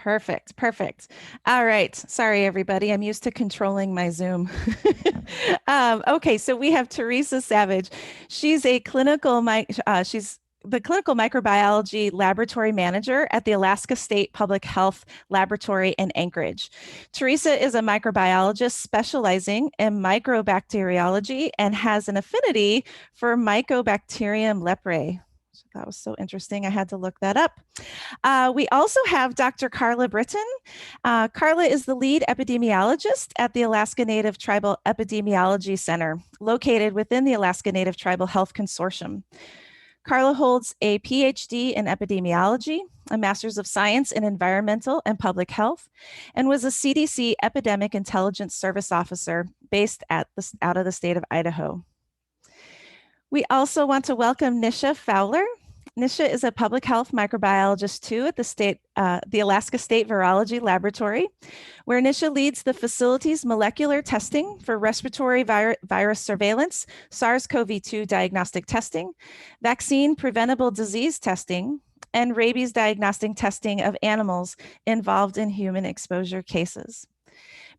Perfect, perfect. All right. Sorry, everybody. I'm used to controlling my Zoom. Okay, so we have Teresa Savage. She's a she's the clinical microbiology laboratory manager at the Alaska State Public Health Laboratory in Anchorage. Teresa is a microbiologist specializing in microbacteriology and has an affinity for Mycobacterium leprae. That was so interesting. I had to look that up. We also have Dr. Carla Britton. Carla is the lead epidemiologist at the Alaska Native Tribal Epidemiology Center, located within the Alaska Native Tribal Health Consortium. Carla holds a PhD in epidemiology, a Master's of Science in Environmental and Public Health, and was a CDC Epidemic Intelligence Service Officer based out of the state of Idaho. We also want to welcome Nisha Fowler. Nisha is a public health microbiologist too at the Alaska State Virology Laboratory, where Nisha leads the facility's molecular testing for respiratory virus surveillance, SARS-CoV-2 diagnostic testing, vaccine preventable disease testing, and rabies diagnostic testing of animals involved in human exposure cases.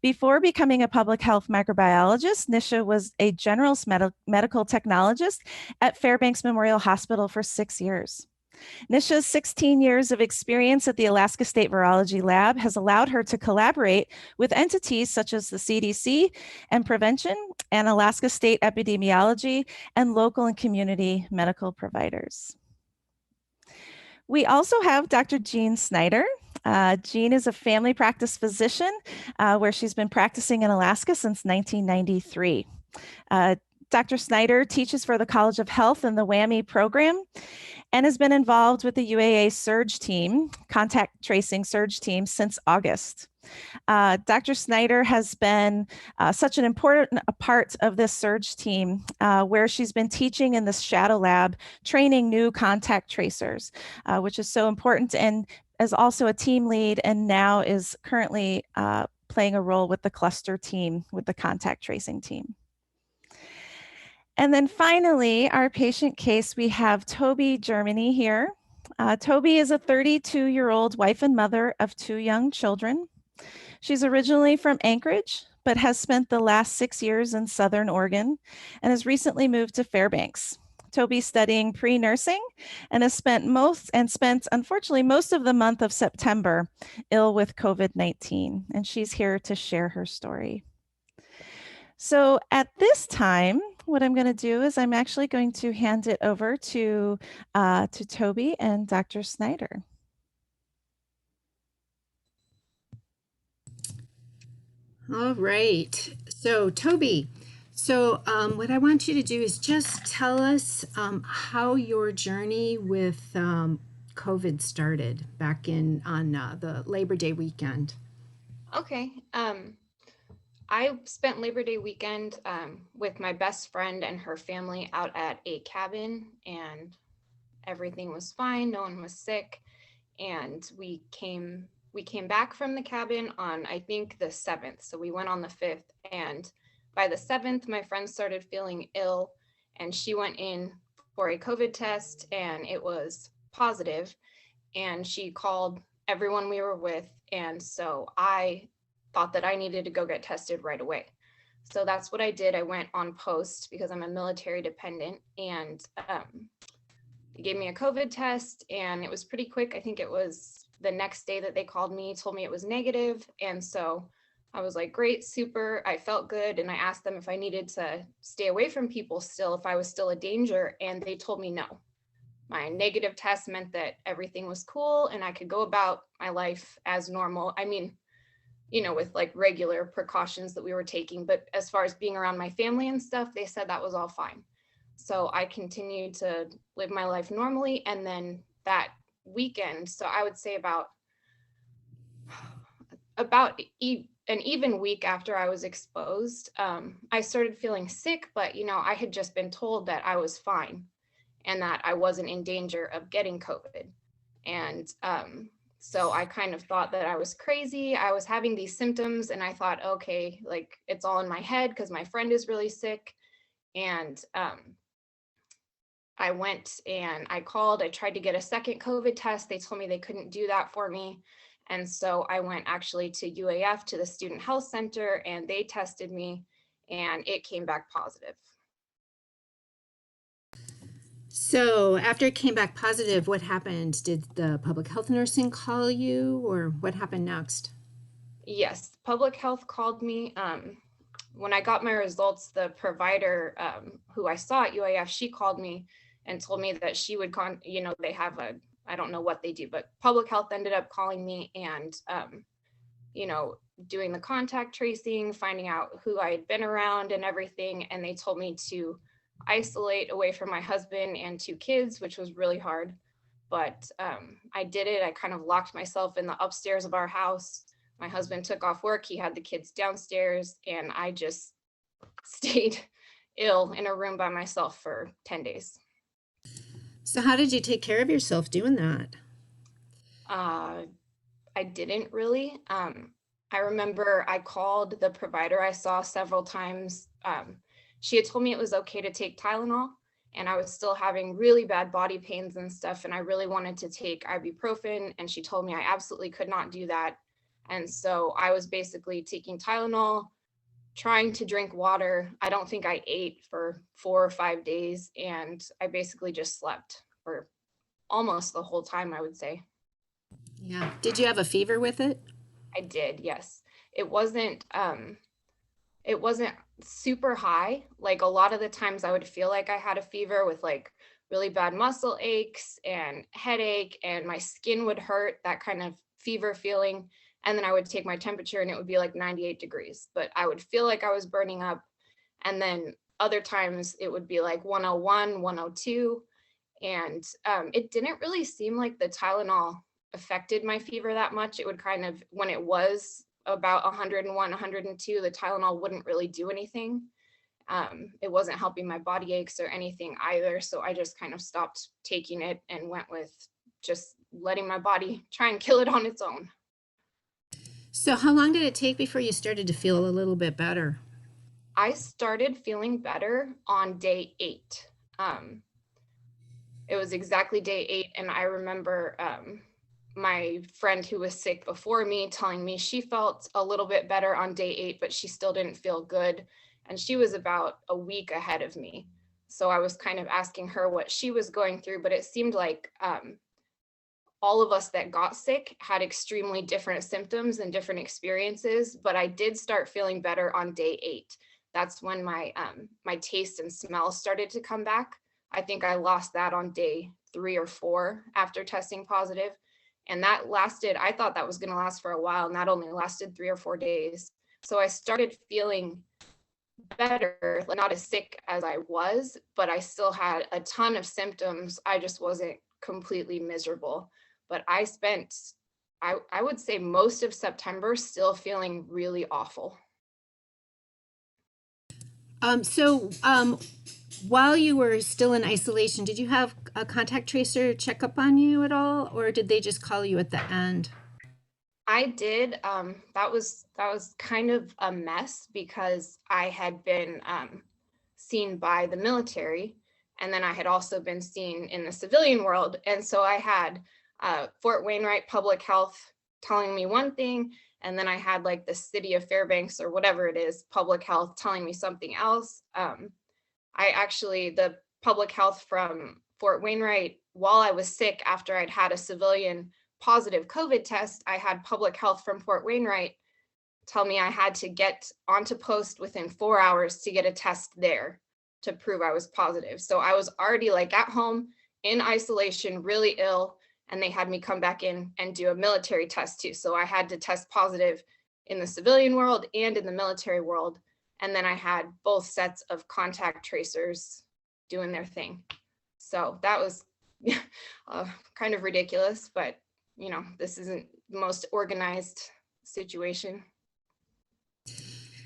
Before becoming a public health microbiologist, Nisha was a general medical technologist at Fairbanks Memorial Hospital for 6 years. Nisha's 16 years of experience at the Alaska State Virology Lab has allowed her to collaborate with entities such as the CDC and Prevention and Alaska State Epidemiology and local and community medical providers. We also have Dr. Jean Snyder. Jean is a family practice physician where she's been practicing in Alaska since 1993. Dr. Snyder teaches for the College of Health in the WWAMI program and has been involved with the UAA surge team, contact tracing surge team, since August. Dr. Snyder has been such an important part of this surge team where she's been teaching in this shadow lab, training new contact tracers, which is so important, and is also a team lead and now is currently playing a role with the cluster team, with the contact tracing team. And then finally, our patient case, we have Toby Germany here. Toby is a 32-year-old wife and mother of 2 young children. She's originally from Anchorage, but has spent the last 6 years in Southern Oregon and has recently moved to Fairbanks. Toby's studying pre-nursing and has spent unfortunately most of the month of September ill with COVID-19, and she's here to share her story. So at this time, what I'm going to do is I'm actually going to hand it over to Toby and Dr. Snyder. All right. So Toby, what I want you to do is just tell us how your journey with COVID started back on the Labor Day weekend. Okay. I spent Labor Day weekend with my best friend and her family out at a cabin, and everything was fine. No one was sick, and we came back from the cabin on, I think, the 7th. So we went on the 5th, and by the 7th, my friend started feeling ill, and she went in for a COVID test, and it was positive, and she called everyone we were with, and so I thought that I needed to go get tested right away. So that's what I did. I went on post because I'm a military dependent, and they gave me a COVID test, and it was pretty quick. I think it was the next day that they called me, told me it was negative. And so I was like, great, super. I felt good. And I asked them if I needed to stay away from people still, if I was still a danger. And they told me no. My negative test meant that everything was cool and I could go about my life as normal. I mean, you know, with like regular precautions that we were taking, but as far as being around my family and stuff, they said that was all fine. So I continued to live my life normally. And then that weekend, so I would say about an even week after I was exposed, I started feeling sick, but you know, I had just been told that I was fine and that I wasn't in danger of getting COVID. And so I kind of thought that I was crazy. I was having these symptoms and I thought, okay, like it's all in my head because my friend is really sick. And I went and I called, I tried to get a second COVID test. They told me they couldn't do that for me. And so I went actually to UAF, to the Student Health Center, and they tested me and it came back positive. So after it came back positive, what happened? Did the public health nursing call you, or what happened next? Yes, public health called me. When I got my results, the provider who I saw at UAF, she called me and told me that she would they have I don't know what they do, but public health ended up calling me and, doing the contact tracing, finding out who I had been around and everything. And they told me to isolate away from my husband and 2 kids, which was really hard. But I did it. I kind of locked myself in the upstairs of our house. My husband took off work. He had the kids downstairs, and I just stayed ill in a room by myself for 10 days. So how did you take care of yourself doing that? Uh, I didn't really. I remember I called the provider I saw several times. She had told me it was okay to take Tylenol, and I was still having really bad body pains and stuff. And I really wanted to take ibuprofen, and she told me I absolutely could not do that. And so I was basically taking Tylenol, trying to drink water. I don't think I ate for 4 or 5 days, and I basically just slept for almost the whole time, I would say. Yeah. Did you have a fever with it? I did, yes. It wasn't it wasn't super high. Like a lot of the times I would feel like I had a fever with like really bad muscle aches and headache, and my skin would hurt, that kind of fever feeling. And then I would take my temperature and it would be like 98 degrees, but I would feel like I was burning up. And then other times it would be like 101, 102. And it didn't really seem like the Tylenol affected my fever that much. It would kind of, when it was about 101, 102, the Tylenol wouldn't really do anything. It wasn't helping my body aches or anything either. So I just kind of stopped taking it and went with just letting my body try and kill it on its own. So how long did it take before you started to feel a little bit better? I started feeling better on day 8. Um, it was exactly day 8. And I remember my friend who was sick before me telling me she felt a little bit better on day 8, but she still didn't feel good. And she was about a week ahead of me. So I was kind of asking her what she was going through, but it seemed like all of us that got sick had extremely different symptoms and different experiences. But I did start feeling better on day 8. That's when my taste and smell started to come back. I think I lost that on day 3 or 4 after testing positive. And that lasted, I thought that was going to last for a while, and that only lasted 3 or 4 days. So I started feeling better, not as sick as I was, but I still had a ton of symptoms. I just wasn't completely miserable. But I spent, I would say, most of September still feeling really awful. While you were still in isolation, did you have a contact tracer check up on you at all, or did they just call you at the end? I did. That was kind of a mess because I had been seen by the military, and then I had also been seen in the civilian world. And so I had Fort Wainwright Public Health telling me one thing, and then I had like the city of Fairbanks or whatever it is, public health telling me something else. The public health from Fort Wainwright, while I was sick after I'd had a civilian positive COVID test, I had public health from Fort Wainwright tell me I had to get onto post within 4 hours to get a test there to prove I was positive. So I was already like at home in isolation, really ill, and they had me come back in and do a military test too. So I had to test positive in the civilian world and in the military world. And then I had both sets of contact tracers doing their thing. So that was kind of ridiculous, but this isn't the most organized situation.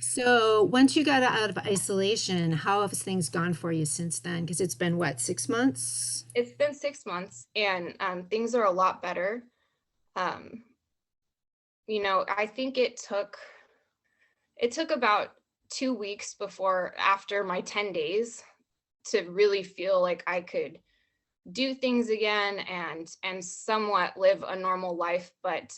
So once you got out of isolation, how have things gone for you since then? Because it's been what, 6 months? It's been 6 months, and things are a lot better. I think it took about 2 weeks after my 10 days to really feel like I could do things again and somewhat live a normal life. But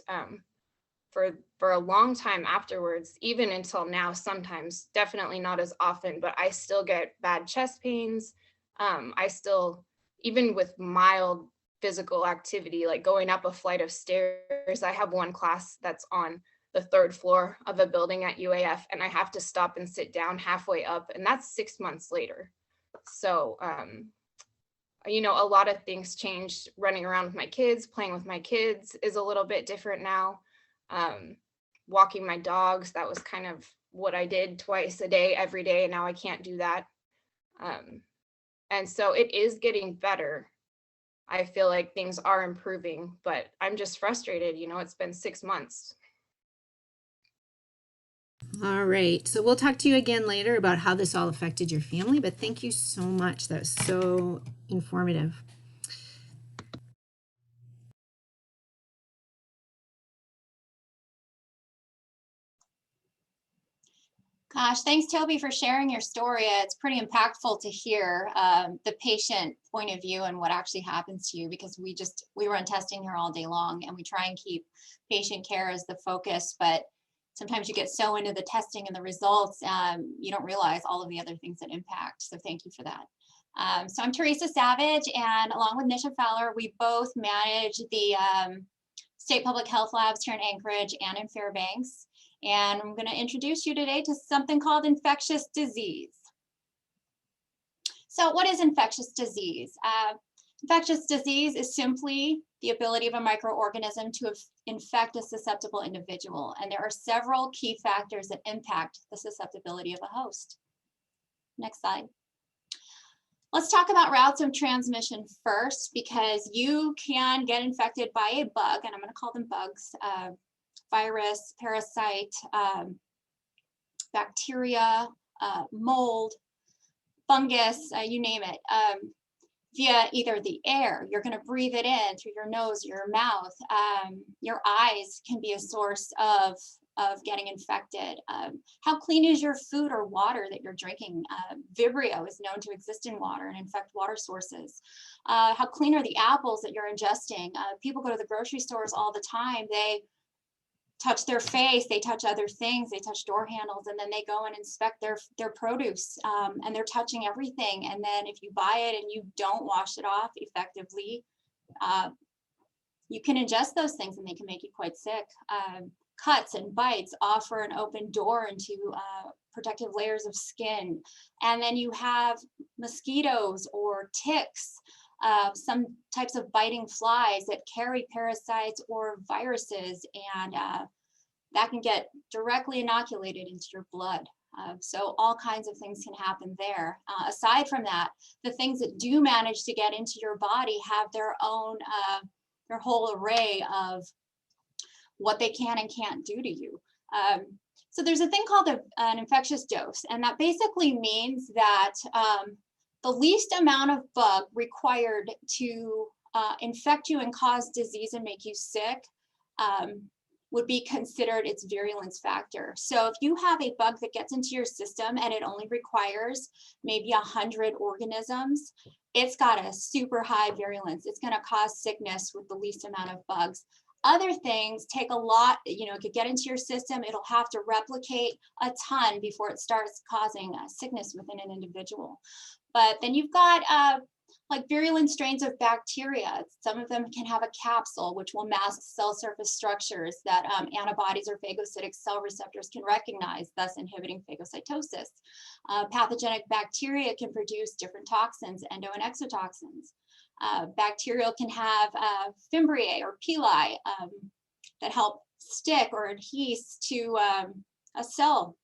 for a long time afterwards, even until now, sometimes, definitely not as often, but I still get bad chest pains. I still, even with mild physical activity, like going up a flight of stairs, I have one class that's on the third floor of a building at UAF, and I have to stop and sit down halfway up, and that's 6 months later. So, you know, a lot of things changed. Running around with my kids, playing with my kids is a little bit different now. Walking my dogs, that was kind of what I did twice a day, every day, and now I can't do that. And so it is getting better. I feel like things are improving, but I'm just frustrated. You know, it's been 6 months. All right. So we'll talk to you again later about how this all affected your family, but thank you so much. That was so informative. Gosh, thanks, Toby, for sharing your story. It's pretty impactful to hear the patient point of view and what actually happens to you, because we run testing here all day long and we try and keep patient care as the focus, but sometimes you get so into the testing and the results, you don't realize all of the other things that impact. So thank you for that. So I'm Teresa Savage, and along with Nisha Fowler, we both manage the state public health labs here in Anchorage and in Fairbanks. And I'm going to introduce you today to something called infectious disease. So what is infectious disease? Infectious disease is simply the ability of a microorganism to infect a susceptible individual. And there are several key factors that impact the susceptibility of a host. Next slide. Let's talk about routes of transmission first, because you can get infected by a bug, and I'm going to call them bugs. Virus, parasite, bacteria, mold, fungus, you name it, via either the air. You're going to breathe it in through your nose, your mouth. Your eyes can be a source of getting infected. How clean is your food or water that you're drinking? Vibrio is known to exist in water and infect water sources. How clean are the apples that you're ingesting? People go to the grocery stores all the time. They touch their face, they touch other things, they touch door handles, and then they go and inspect their produce, and they're touching everything. And then if you buy it and you don't wash it off effectively, you can ingest those things and they can make you quite sick. Cuts and bites offer an open door into protective layers of skin. And then you have mosquitoes or ticks, some types of biting flies that carry parasites or viruses, and that can get directly inoculated into your blood. So all kinds of things can happen there. Aside from that, the things that do manage to get into your body have their own, their whole array of what they can and can't do to you. So there's a thing called an infectious dose, and that basically means that the least amount of bug required to infect you and cause disease and make you sick would be considered its virulence factor. So if you have a bug that gets into your system and it only requires maybe 100 organisms, it's got a super high virulence. It's going to cause sickness with the least amount of bugs. Other things take a lot, you know, it could get into your system. It'll have to replicate a ton before it starts causing sickness within an individual. But then you've got like virulent strains of bacteria. Some of them can have a capsule, which will mask cell surface structures that antibodies or phagocytic cell receptors can recognize, thus inhibiting phagocytosis. Pathogenic bacteria can produce different toxins, endo and exotoxins. Bacterial can have fimbriae or pili that help stick or adhere to a cell.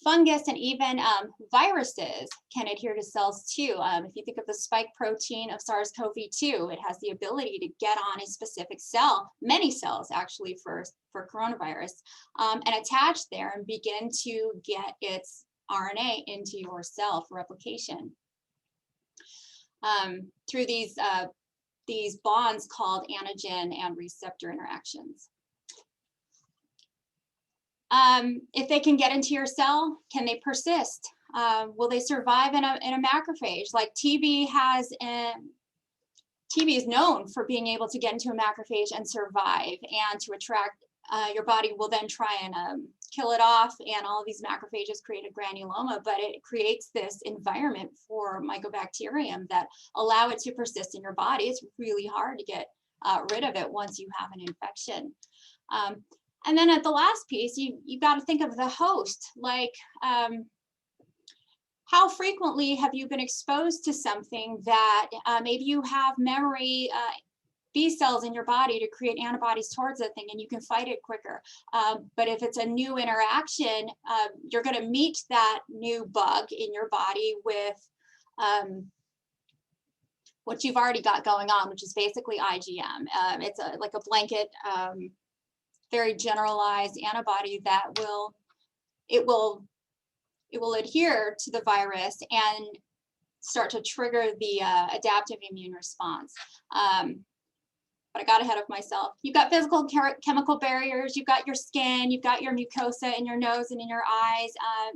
Fungus and even viruses can adhere to cells too. If you think of the spike protein of SARS-CoV-2, it has the ability to get on a specific cell, many cells actually for coronavirus, and attach there and begin to get its RNA into your cell for replication. Through these bonds called antigen and receptor interactions. If they can get into your cell, can they persist? Will they survive in a macrophage? Like TB has TB is known for being able to get into a macrophage and survive, and to attract, your body will then try and kill it off, and all of these macrophages create a granuloma, but it creates this environment for mycobacterium that allow it to persist in your body. It's really hard to get rid of it once you have an infection. And then at the last piece, you got to think of the host, like, how frequently have you been exposed to something that maybe you have memory B cells in your body to create antibodies towards that thing, and you can fight it quicker. But if it's a new interaction, you're going to meet that new bug in your body with what you've already got going on, which is basically IgM. It's like a blanket, very generalized antibody that will adhere to the virus and start to trigger the adaptive immune response. But I got ahead of myself. You've got physical chemical barriers, you've got your skin, you've got your mucosa in your nose and in your eyes,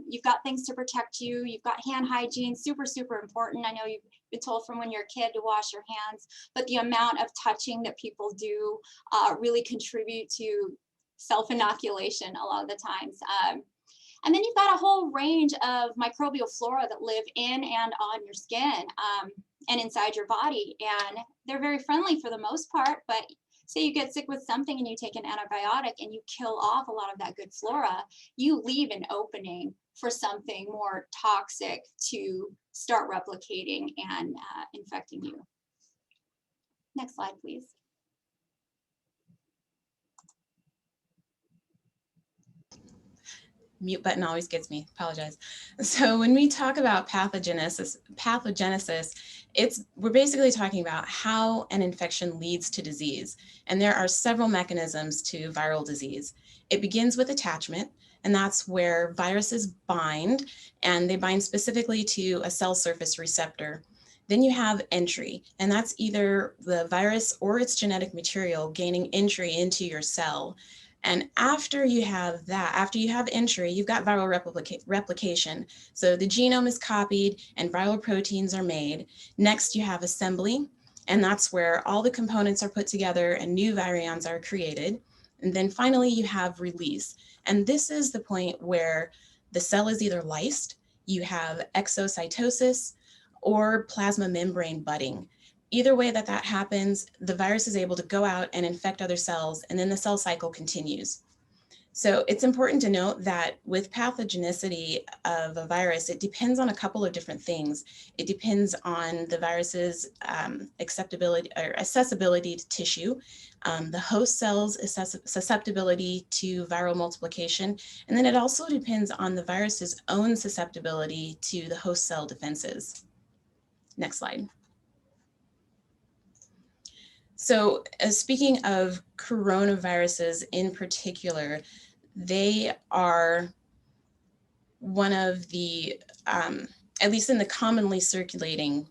you've got things to protect you, you've got hand hygiene, super, super important. I know you've been told from when you're a kid to wash your hands, but the amount of touching that people do really contribute to self-inoculation a lot of the times. And then you've got a whole range of microbial flora that live in and on your skin and inside your body. And they're very friendly for the most part, but say you get sick with something and you take an antibiotic and you kill off a lot of that good flora, you leave an opening for something more toxic to start replicating and infecting you. Next slide, please. Mute button always gets me, apologize. So when we talk about pathogenesis, we're basically talking about how an infection leads to disease. And there are several mechanisms to viral disease. It begins with attachment, and that's where viruses bind, and they bind specifically to a cell surface receptor. Then you have entry, and that's either the virus or its genetic material gaining entry into your cell. And after you have that, after you have entry, you've got viral replication. So the genome is copied and viral proteins are made. Next, you have assembly, and that's where all the components are put together and new virions are created. And then finally, you have release. And this is the point where the cell is either lysed, you have exocytosis, or plasma membrane budding. Either way that happens, the virus is able to go out and infect other cells, and then the cell cycle continues. So it's important to note that with pathogenicity of a virus, it depends on a couple of different things. It depends on the virus's acceptability or accessibility to tissue, the host cell's susceptibility to viral multiplication, and then it also depends on the virus's own susceptibility to the host cell defenses. Next slide. So speaking of coronaviruses in particular, they are one of the, at least in the commonly circulating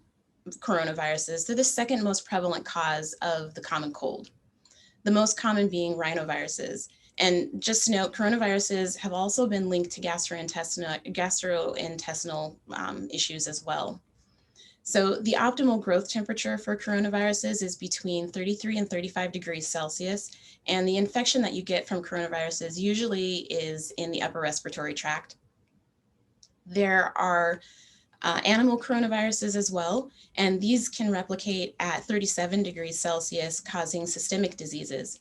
coronaviruses, they're the second most prevalent cause of the common cold, the most common being rhinoviruses. And just to note, coronaviruses have also been linked to gastrointestinal issues as well. So the optimal growth temperature for coronaviruses is between 33 and 35 degrees Celsius. And the infection that you get from coronaviruses usually is in the upper respiratory tract. There are animal coronaviruses as well, and these can replicate at 37 degrees Celsius, causing systemic diseases.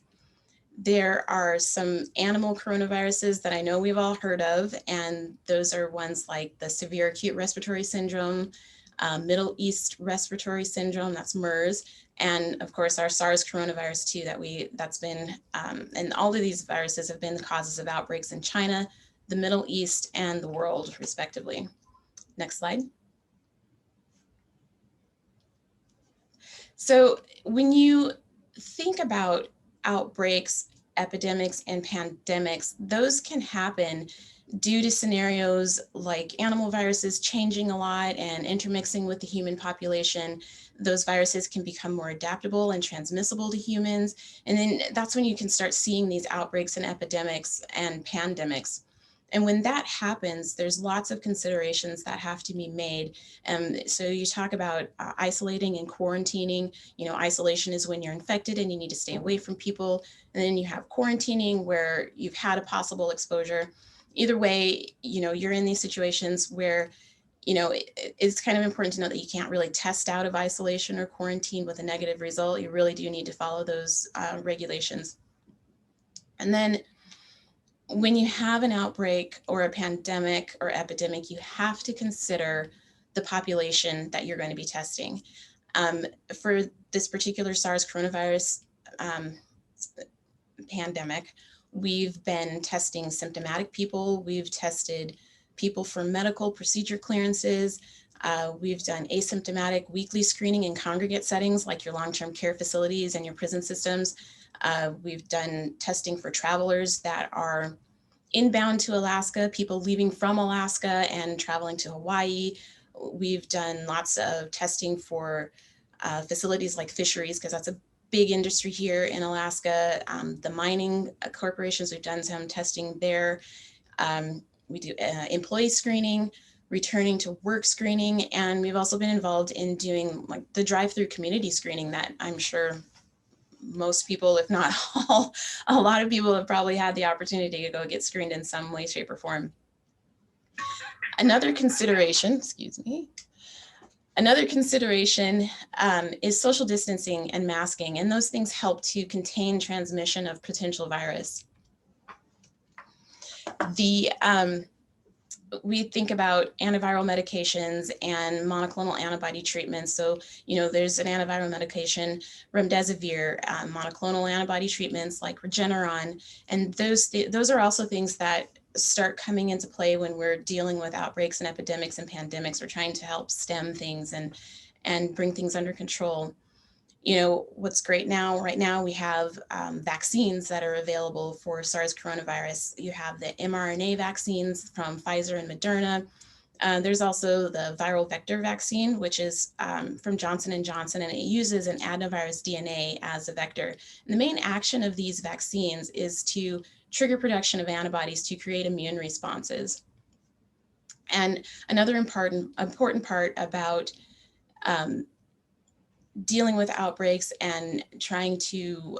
There are some animal coronaviruses that I know we've all heard of, and those are ones like the severe acute respiratory syndrome, Middle East respiratory syndrome, that's MERS, and of course our SARS coronavirus too, and all of these viruses have been the causes of outbreaks in China, the Middle East, and the world, respectively. Next slide. So when you think about outbreaks, epidemics, and pandemics, those can happen due to scenarios like animal viruses changing a lot and intermixing with the human population. Those viruses can become more adaptable and transmissible to humans. And then that's when you can start seeing these outbreaks and epidemics and pandemics. And when that happens, there's lots of considerations that have to be made. So you talk about isolating and quarantining. Isolation is when you're infected and you need to stay away from people. And then you have quarantining where you've had a possible exposure. Either way, you're in these situations where, it's kind of important to know that you can't really test out of isolation or quarantine with a negative result. You really do need to follow those regulations. And then when you have an outbreak or a pandemic or epidemic, you have to consider the population that you're going to be testing. For this particular SARS coronavirus pandemic, we've been testing symptomatic people. We've tested people for medical procedure clearances. We've done asymptomatic weekly screening in congregate settings like your long-term care facilities and your prison systems. We've done testing for travelers that are inbound to Alaska, people leaving from Alaska and traveling to Hawaii. We've done lots of testing for facilities like fisheries, because that's a big industry here in Alaska. The mining corporations, we've done some testing there. We do employee screening, returning to work screening, and we've also been involved in doing like the drive-through community screening that I'm sure most people, if not all, a lot of people have probably had the opportunity to go get screened in some way, shape, or form. Another consideration is social distancing and masking, and those things help to contain transmission of potential virus. We think about antiviral medications and monoclonal antibody treatments. So, there's an antiviral medication, remdesivir, monoclonal antibody treatments like Regeneron, and those are also things that start coming into play when we're dealing with outbreaks and epidemics and pandemics. We're trying to help stem things and bring things under control. What's great right now we have vaccines that are available for SARS coronavirus. You have the mRNA vaccines from Pfizer and Moderna. There's also the viral vector vaccine, which is from Johnson & Johnson, and it uses an adenovirus DNA as a vector. And the main action of these vaccines is to trigger production of antibodies to create immune responses. And another important part about dealing with outbreaks and trying to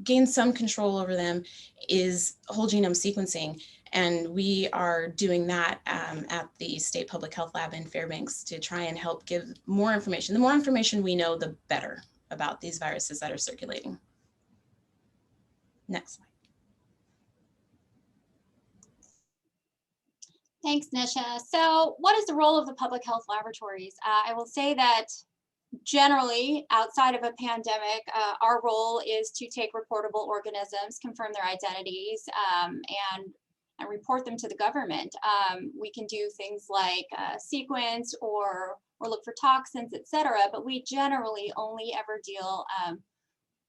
gain some control over them is whole genome sequencing. And we are doing that at the State Public Health Lab in Fairbanks to try and help give more information. The more information we know, the better about these viruses that are circulating. Next slide. Thanks, Nisha. So what is the role of the public health laboratories? I will say that generally, outside of a pandemic, our role is to take reportable organisms, confirm their identities, and report them to the government. We can do things like sequence or look for toxins, etc. But we generally only ever deal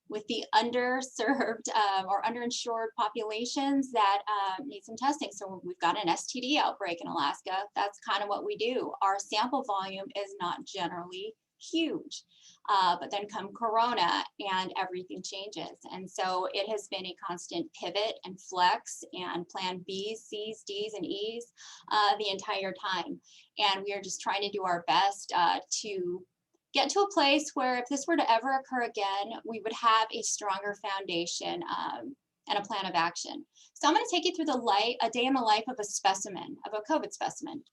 with the underserved or underinsured populations that need some testing. So we've got an STD outbreak in Alaska. That's kind of what we do. Our sample volume is not generally huge, but then come Corona and everything changes. And so it has been a constant pivot and flex and plan B's, C's, D's, and E's the entire time. And we are just trying to do our best to get to a place where if this were to ever occur again, we would have a stronger foundation and a plan of action. So I'm going to take you through a day in the life of a specimen, of a COVID specimen.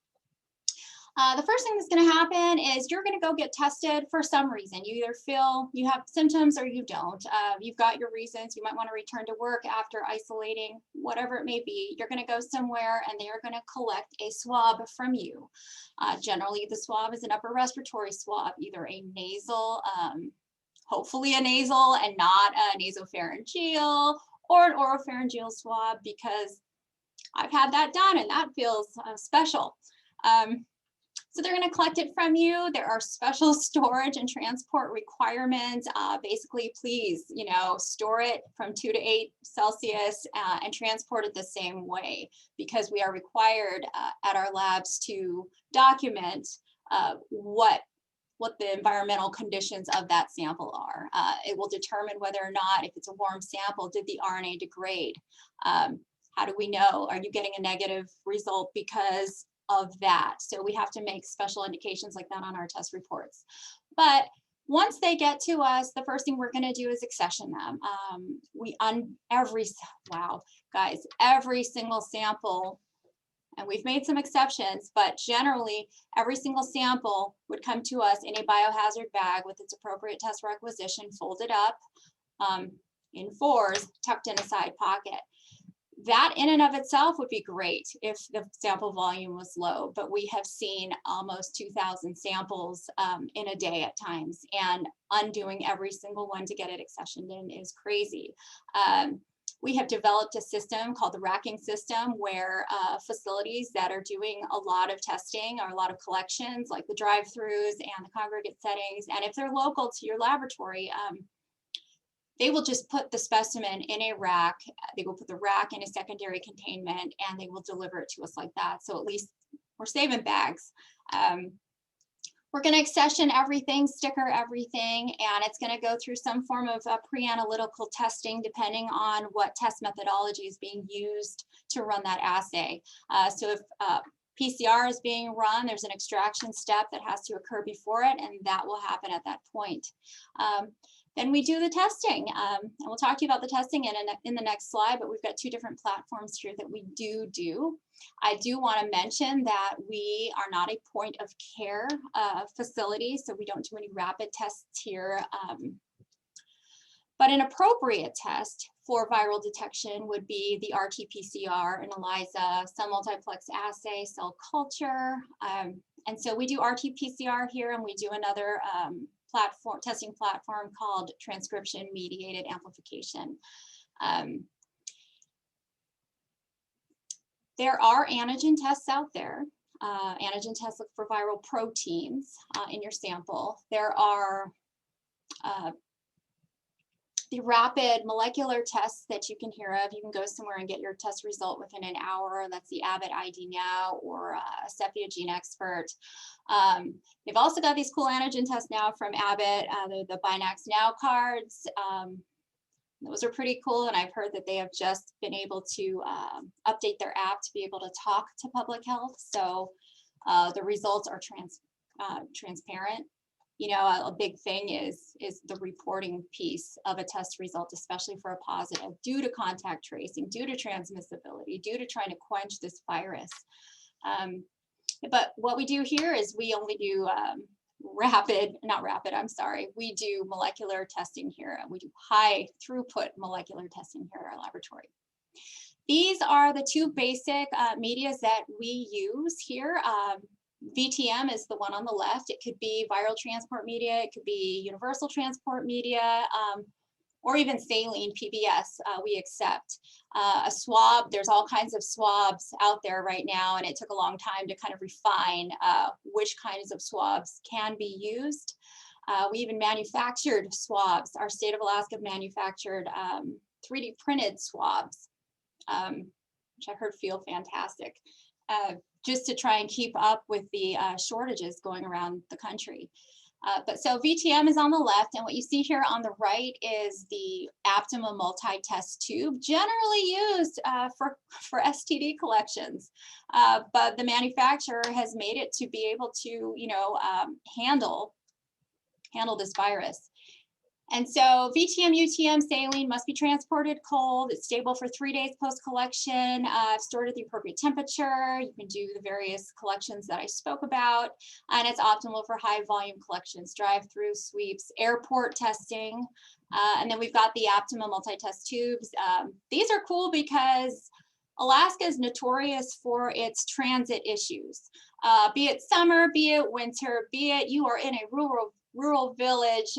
The first thing that's going to happen is you're going to go get tested for some reason. You either feel you have symptoms or you don't. You've got your reasons. You might want to return to work after isolating, whatever it may be. You're going to go somewhere and they are going to collect a swab from you. Generally, the swab is an upper respiratory swab, either a nasal, hopefully a nasal and not a nasopharyngeal, or an oropharyngeal swab, because I've had that done and that feels special. So they're going to collect it from you. There are special storage and transport requirements. Basically, please, store it from 2 to 8 Celsius and transport it the same way, because we are required at our labs to document what the environmental conditions of that sample are. It will determine whether or not, if it's a warm sample, did the RNA degrade? How do we know? Are you getting a negative result because of that? So we have to make special indications like that on our test reports. But once they get to us, the first thing we're going to do is accession them. Wow, guys, every single sample, and we've made some exceptions, but generally every single sample would come to us in a biohazard bag with its appropriate test requisition, folded up in fours, tucked in a side pocket. That in and of itself would be great if the sample volume was low, but we have seen almost 2,000 samples in a day at times, and undoing every single one to get it accessioned in is crazy. We have developed a system called the racking system where facilities that are doing a lot of testing or a lot of collections, like the drive-throughs and the congregate settings, and if they're local to your laboratory, they will just put the specimen in a rack. They will put the rack in a secondary containment, and they will deliver it to us like that. So at least we're saving bags. We're going to accession everything, sticker everything, and it's going to go through some form of pre-analytical testing depending on what test methodology is being used to run that assay. So if PCR is being run, there's an extraction step that has to occur before it, and that will happen at that point. Then we do the testing, and we'll talk to you about the testing in the next slide, but we've got two different platforms here that we do. I do want to mention that we are not a point of care facility, so we don't do any rapid tests here. But an appropriate test for viral detection would be the RT-PCR, an ELISA, cell multiplex assay, cell culture. And so we do RT-PCR here, and we do another testing platform called transcription mediated amplification. There are antigen tests out there. Antigen tests look for viral proteins in your sample. There are the rapid molecular tests that you can hear of. You can go somewhere and get your test result within an hour. That's the Abbott ID Now or Cepheid Gene Expert. They've also got these cool antigen tests now from Abbott, the Binax Now cards. Those are pretty cool, and I've heard that they have just been able to update their app to be able to talk to public health. So the results are transparent. You know, a big thing is the reporting piece of a test result, especially for a positive, due to contact tracing, due to transmissibility, due to trying to quench this virus. But what we do here is we only do we do molecular testing here. We do high throughput molecular testing here at our laboratory. These are the two basic medias that we use here. VTM is the one on the left. It could be viral transport media, it could be universal transport media, or even saline PBS we accept. A swab, there's all kinds of swabs out there right now, and it took a long time to kind of refine which kinds of swabs can be used. We even manufactured swabs. Our state of Alaska manufactured 3D printed swabs, which I heard feel fantastic. Just to try and keep up with the shortages going around the country. But so VTM is on the left, and what you see here on the right is the Aptima multi-test tube, generally used for STD collections. But the manufacturer has made it to be able to, handle this virus. And so VTM, UTM, saline must be transported cold. It's stable for 3 days post-collection, stored at the appropriate temperature. You can do the various collections that I spoke about. And it's optimal for high volume collections, drive-through, sweeps, airport testing. And then we've got the Aptima multi-test tubes. These are cool because Alaska is notorious for its transit issues. Be it summer, be it winter, be it you are in a rural village,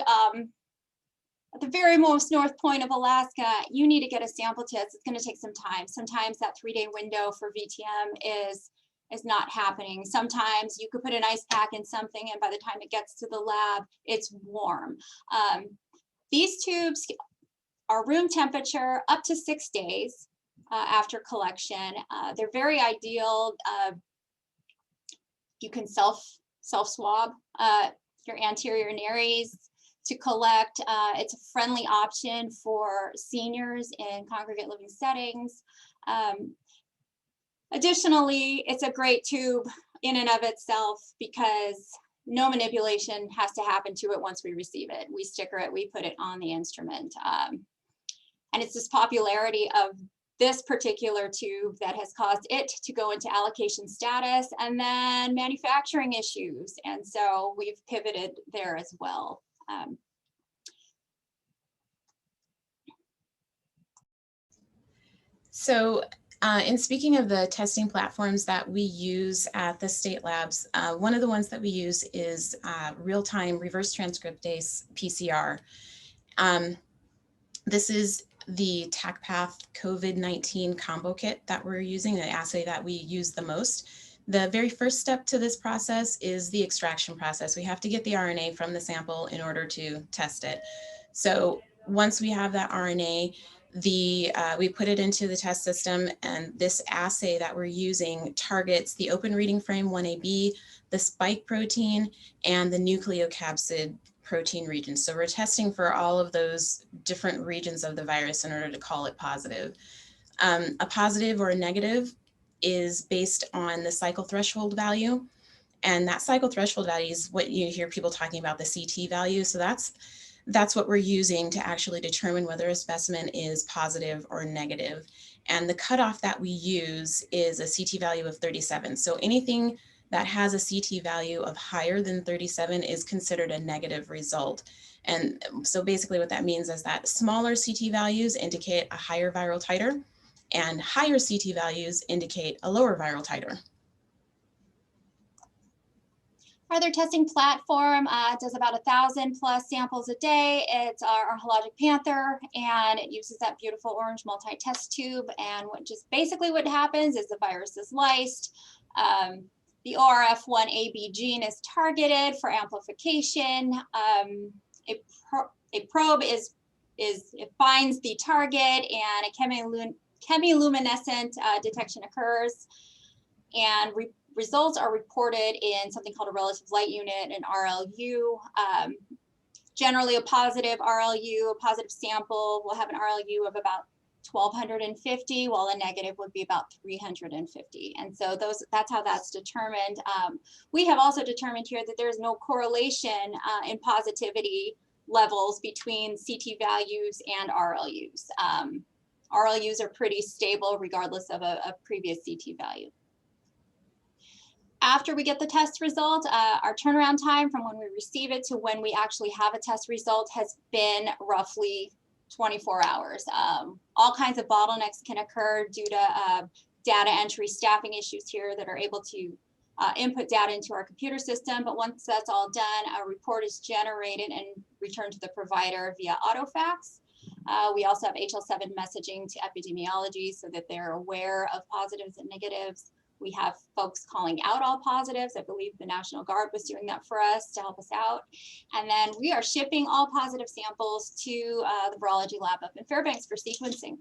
at the very most north point of Alaska, you need to get a sample test. It's going to take some time. Sometimes that 3-day window for VTM is not happening. Sometimes you could put an ice pack in something, and by the time it gets to the lab, it's warm. These tubes are room temperature up to 6 days after collection. They're very ideal. You can self swab your anterior nares. to collect. It's a friendly option for seniors in congregate living settings. Additionally, it's a great tube in and of itself because no manipulation has to happen to it once we receive it. We sticker it, we put it on the instrument. And it's this popularity of this particular tube that has caused it to go into allocation status and then manufacturing issues. And so we've pivoted there as well. So in speaking of the testing platforms that we use at the state labs, one of the ones that we use is real-time reverse transcriptase PCR. This is the TACPath COVID-19 combo kit that we're using, the assay that we use the most. The very first step to this process is the extraction process. We have to get the RNA from the sample in order to test it. So once we have that RNA, we put it into the test system, and this assay that we're using targets the open reading frame 1AB, the spike protein, and the nucleocapsid protein regions. So we're testing for all of those different regions of the virus in order to call it positive. A positive or a negative is based on the cycle threshold value. And that cycle threshold value is what you hear people talking about, the CT value. So that's what we're using to actually determine whether a specimen is positive or negative. And the cutoff that we use is a CT value of 37. So anything that has a CT value of higher than 37 is considered a negative result. And so basically what that means is that smaller CT values indicate a higher viral titer, and higher CT values indicate a lower viral titer. Our other testing platform does about 1,000 plus samples a day. It's our Hologic Panther, and it uses that beautiful orange multi-test tube. And basically what happens is the virus is lysed. The ORF1AB gene is targeted for amplification. A probe it finds the target, and a chemiluminescent detection occurs, and results are reported in something called a relative light unit, an RLU. Generally a positive RLU, a positive sample will have an RLU of about 1,250, while a negative would be about 350. And so that's how that's determined. We have also determined here that there's no correlation in positivity levels between CT values and RLUs. RLUs are pretty stable regardless of a previous CT value. After we get the test result, our turnaround time from when we receive it to when we actually have a test result has been roughly 24 hours. All kinds of bottlenecks can occur due to data entry staffing issues here that are able to input data into our computer system. But once that's all done, a report is generated and returned to the provider via autofax. We also have HL7 messaging to epidemiology so that they're aware of positives and negatives. We have folks calling out all positives. I believe the National Guard was doing that for us to help us out. And then we are shipping all positive samples to the virology lab up in Fairbanks for sequencing.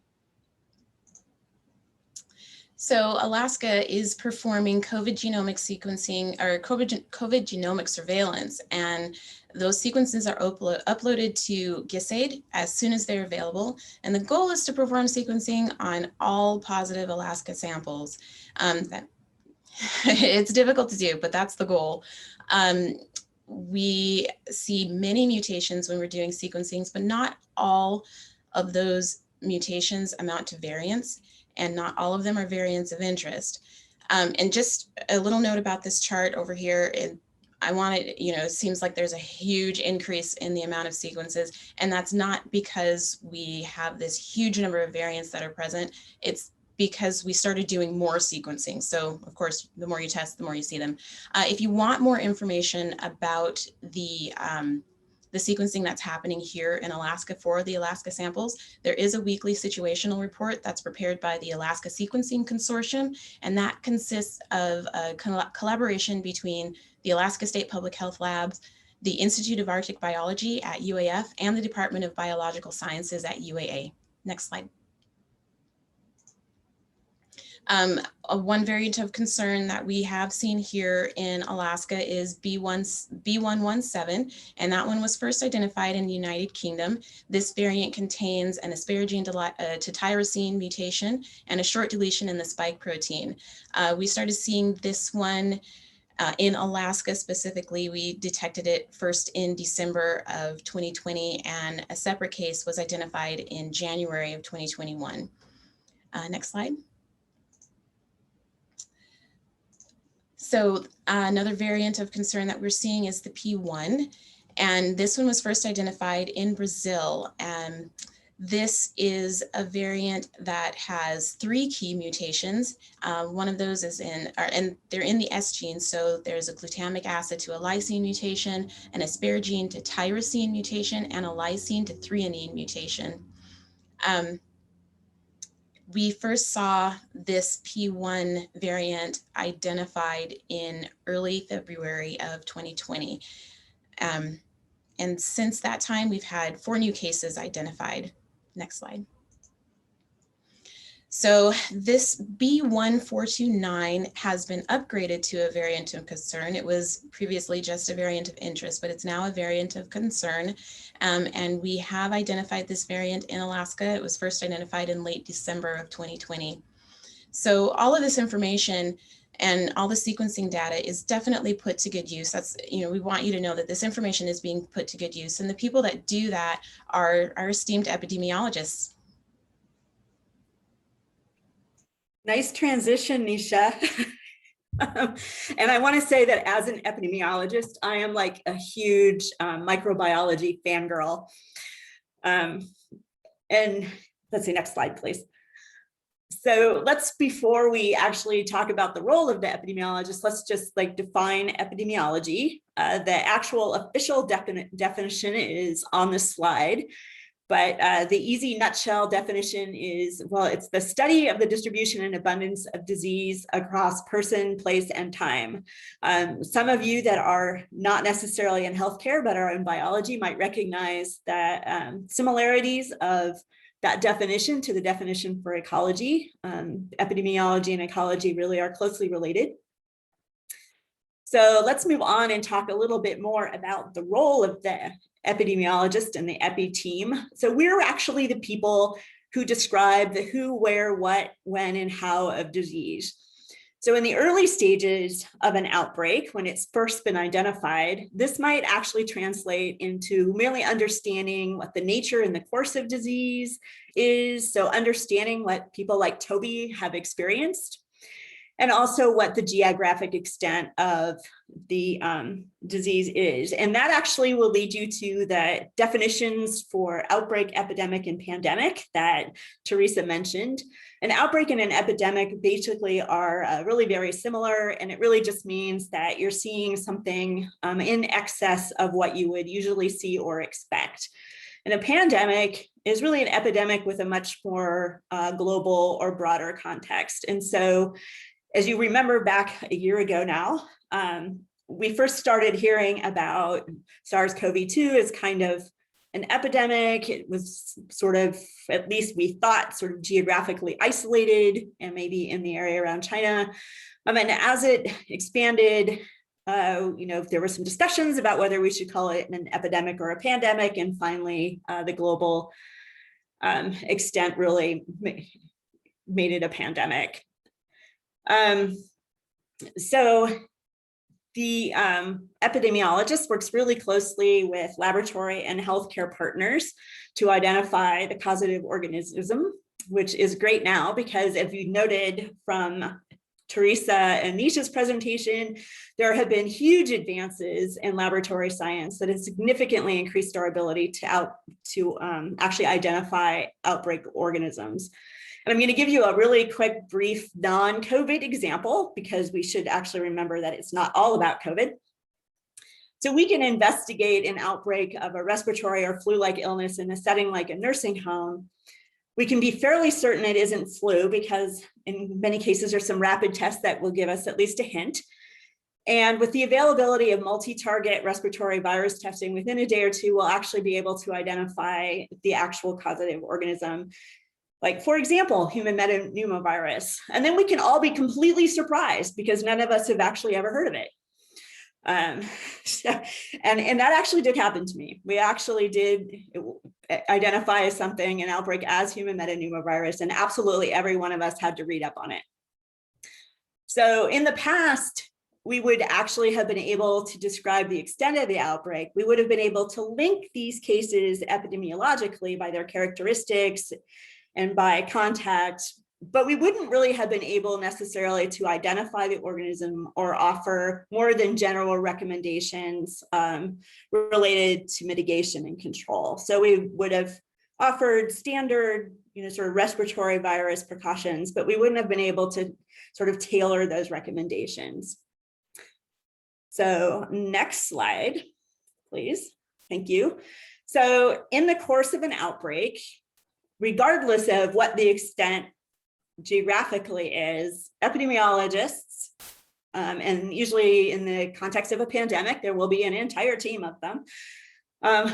So Alaska is performing COVID genomic sequencing or COVID genomic surveillance, and those sequences are uploaded to GISAID as soon as they're available. And the goal is to perform sequencing on all positive Alaska samples. It's difficult to do, but that's the goal. We see many mutations when we're doing sequencings, but not all of those mutations amount to variants, and not all of them are variants of interest. And just a little note about this chart over here. It seems like there's a huge increase in the amount of sequences, and that's not because we have this huge number of variants that are present. It's because we started doing more sequencing. So of course, the more you test, the more you see them. If you want more information about the sequencing that's happening here in Alaska for the Alaska samples, there is a weekly situational report that's prepared by the Alaska Sequencing Consortium, and that consists of a collaboration between the Alaska State Public Health Labs, the Institute of Arctic Biology at UAF, and the Department of Biological Sciences at UAA. Next slide. One variant of concern that we have seen here in Alaska is B117, and that one was first identified in the United Kingdom. This variant contains an asparagine to tyrosine mutation and a short deletion in the spike protein. We started seeing this one in Alaska specifically. We detected it first in December of 2020, and a separate case was identified in January of 2021. Next slide. So another variant of concern that we're seeing is the P1, and this one was first identified in Brazil. This is a variant that has 3 key mutations. One of those is and they're in the S gene, so there's a glutamic acid to a lysine mutation, an asparagine to tyrosine mutation, and a lysine to threonine mutation. We first saw this P1 variant identified in early February of 2020. And since that time, we've had 4 new cases identified. Next slide. So this B1429 has been upgraded to a variant of concern. It was previously just a variant of interest, but it's now a variant of concern. And we have identified this variant in Alaska. It was first identified in late December of 2020. So all of this information and all the sequencing data is definitely put to good use. That's, we want you to know that this information is being put to good use. And the people that do that are esteemed epidemiologists. Nice transition, Nisha. And I want to say that as an epidemiologist, I am like a huge microbiology fangirl. And let's see, next slide, please. So before we actually talk about the role of the epidemiologist, let's just define epidemiology. The actual official definition is on the slide. But the easy nutshell definition is, well, it's the study of the distribution and abundance of disease across person, place, and time. Some of you that are not necessarily in healthcare, but are in biology might recognize that similarities of that definition to the definition for ecology. Epidemiology and ecology really are closely related. So let's move on and talk a little bit more about the role of the epidemiologist and the epi team. So we're actually the people who describe the who, where, what, when, and how of disease. So in the early stages of an outbreak, when it's first been identified, this might actually translate into merely understanding what the nature and the course of disease is. So understanding what people like Toby have experienced, and also what the geographic extent of the disease is. And that actually will lead you to the definitions for outbreak, epidemic, and pandemic that Teresa mentioned. An outbreak and an epidemic basically are really very similar, and it really just means that you're seeing something in excess of what you would usually see or expect. And a pandemic is really an epidemic with a much more global or broader context. And so, as you remember back a year ago now, we first started hearing about SARS-CoV-2 as kind of an epidemic. It was sort of, at least we thought, sort of geographically isolated and maybe in the area around China. And as it expanded, there were some discussions about whether we should call it an epidemic or a pandemic. And finally, the global extent really made it a pandemic. So the epidemiologist works really closely with laboratory and healthcare partners to identify the causative organism, which is great now because, as you noted from Teresa and Nisha's presentation, there have been huge advances in laboratory science that has significantly increased our ability to actually identify outbreak organisms. And I'm going to give you a really quick, brief non-COVID example because we should actually remember that it's not all about COVID. So we can investigate an outbreak of a respiratory or flu-like illness in a setting like a nursing home. We can be fairly certain it isn't flu because in many cases there's some rapid tests that will give us at least a hint. And with the availability of multi-target respiratory virus testing, within a day or two, we'll actually be able to identify the actual causative organism. Like, for example, human metapneumovirus. And then we can all be completely surprised because none of us have actually ever heard of it. And that actually did happen to me. We actually did identify something, an outbreak, as human metapneumovirus, and absolutely every one of us had to read up on it. So in the past, we would actually have been able to describe the extent of the outbreak. We would have been able to link these cases epidemiologically by their characteristics and by contact, but we wouldn't really have been able necessarily to identify the organism or offer more than general recommendations related to mitigation and control. So we would have offered standard, sort of respiratory virus precautions, but we wouldn't have been able to sort of tailor those recommendations. So next slide, please. Thank you. So in the course of an outbreak, regardless of what the extent geographically is, epidemiologists, and usually in the context of a pandemic, there will be an entire team of them,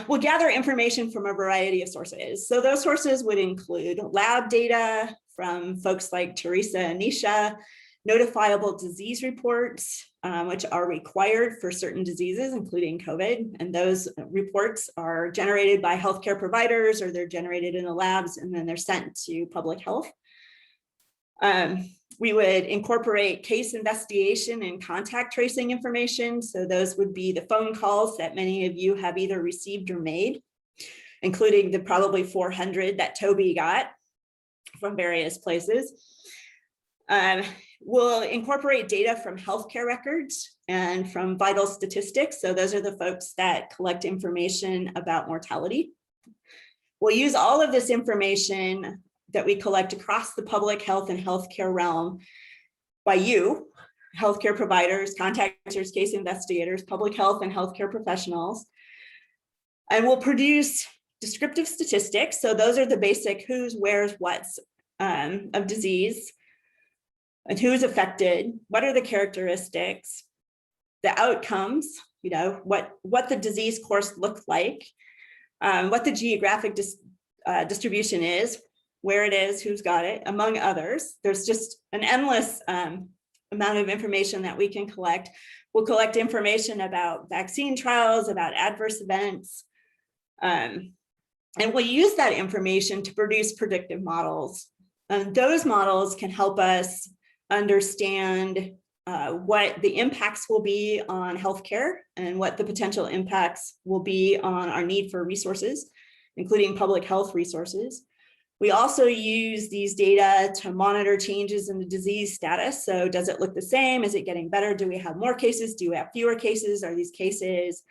will gather information from a variety of sources. So those sources would include lab data from folks like Teresa and Nisha, notifiable disease reports, which are required for certain diseases, including COVID. And those reports are generated by healthcare providers, or they're generated in the labs, and then they're sent to public health. We would incorporate case investigation and contact tracing information. So those would be the phone calls that many of you have either received or made, including the probably 400 that Toby got from various places. We'll incorporate data from healthcare records and from vital statistics. So those are the folks that collect information about mortality. We'll use all of this information that we collect across the public health and healthcare realm by you, healthcare providers, contactors, case investigators, public health and healthcare professionals. And we'll produce descriptive statistics. So those are the basic who's, where's, what's of disease, and who's affected, what are the characteristics, the outcomes, what the disease course looked like, what the geographic distribution is, where it is, who's got it, among others. There's just an endless amount of information that we can collect. We'll collect information about vaccine trials, about adverse events, and we'll use that information to produce predictive models. And those models can help us understand what the impacts will be on healthcare and what the potential impacts will be on our need for resources, including public health resources. We also use these data to monitor changes in the disease status. So does it look the same? Is it getting better? Do we have more cases? Do we have fewer cases? Are these cases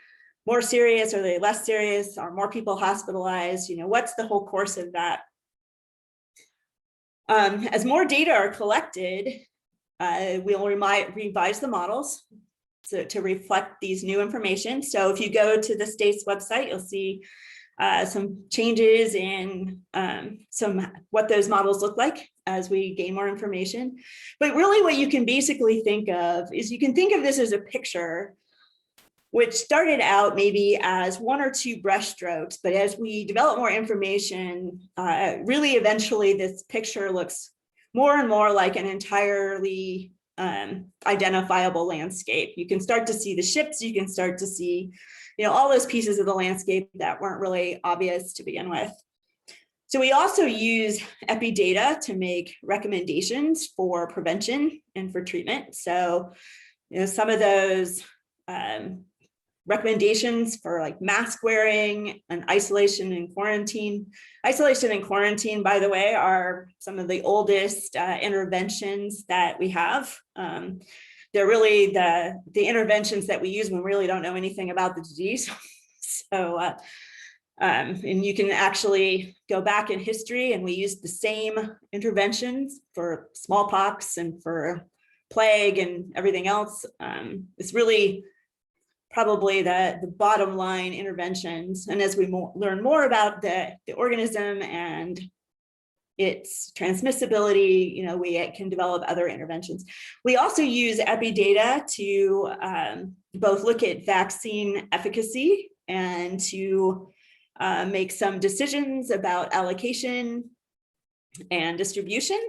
more serious? Are they less serious? Are more people hospitalized? What's the whole course of that? As more data are collected, we'll revise the models to reflect these new information. So if you go to the state's website, you'll see some changes in what those models look like as we gain more information. But really what you can basically think of is you can think of this as a picture which started out maybe as one or two brush strokes, but as we develop more information, really eventually this picture looks more and more like an entirely identifiable landscape. You can start to see the ships, you can start to see all those pieces of the landscape that weren't really obvious to begin with. So we also use epidata to make recommendations for prevention and for treatment. So some of those recommendations for like mask wearing and isolation and quarantine. Isolation and quarantine, by the way, are some of the oldest interventions that we have. They're really the interventions that we use when we really don't know anything about the disease. So, and you can actually go back in history and we use the same interventions for smallpox and for plague and everything else. It's really probably the bottom line interventions. And as we learn more about the organism and its transmissibility, we can develop other interventions. We also use epidata to both look at vaccine efficacy and to make some decisions about allocation and distribution.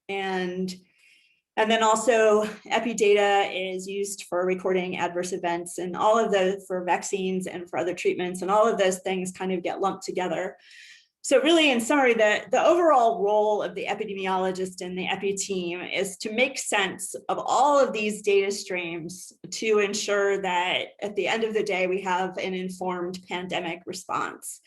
And then also epidata is used for recording adverse events, and all of those for vaccines and for other treatments, and all of those things kind of get lumped together. So really, in summary, the overall role of the epidemiologist and the epi team is to make sense of all of these data streams to ensure that at the end of the day, we have an informed pandemic response.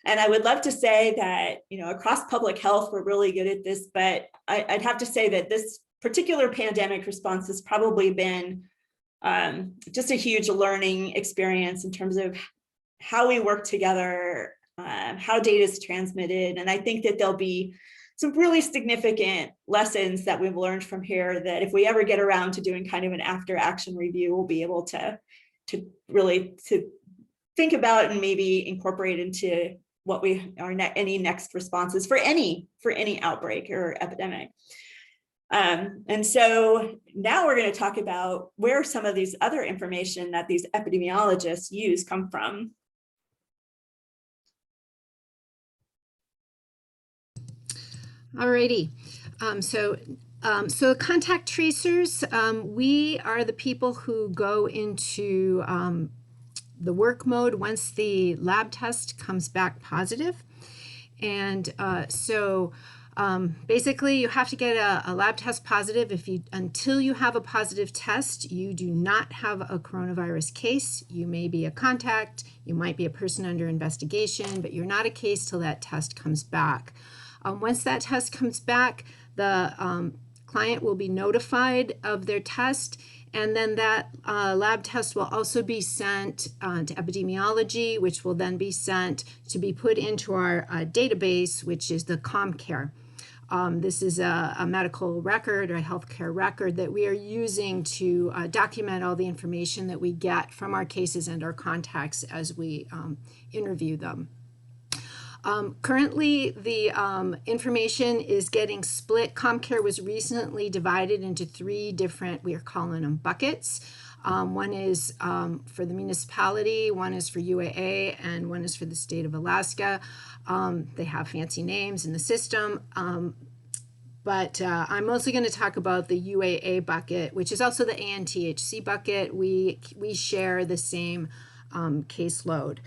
And I would love to say that, across public health, we're really good at this, but I'd have to say that this particular pandemic response has probably been just a huge learning experience in terms of how we work together, how data is transmitted. And I think that there'll be some really significant lessons that we've learned from here that if we ever get around to doing kind of an after action review, we'll be able to really think about and maybe incorporate into what we are any next responses for any outbreak or epidemic. And so now we're going to talk about where some of these other information that these epidemiologists use come from. Alrighty. So contact tracers, we are the people who go into the work mode once the lab test comes back positive. And basically you have to get a lab test positive. Until you have a positive test, you do not have a coronavirus case. You may be a contact, you might be a person under investigation, but you're not a case till that test comes back. Once that test comes back, the client will be notified of their test, and then that lab test will also be sent to epidemiology, which will then be sent to be put into our database, which is the ComCare. This is a medical record or a healthcare record that we are using to document all the information that we get from our cases and our contacts as we interview them. Currently, the information is getting split. ComCare was recently divided into 3 different, we are calling them buckets. One is for the municipality, one is for UAA, and one is for the state of Alaska. They have fancy names in the system, but I'm mostly going to talk about the UAA bucket, which is also the ANTHC bucket. We share the same caseload.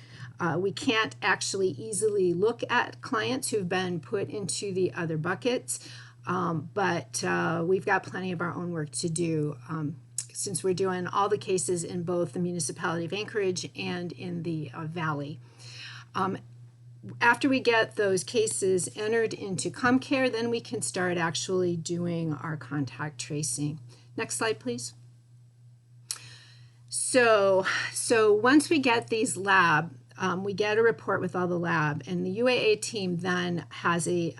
We can't actually easily look at clients who've been put into the other buckets, but we've got plenty of our own work to do since we're doing all the cases in both the municipality of Anchorage and in the valley. After we get those cases entered into ComCare, then we can start actually doing our contact tracing. Next slide, please. So once we get these lab, we get a report with all the lab, and the UAA team then has a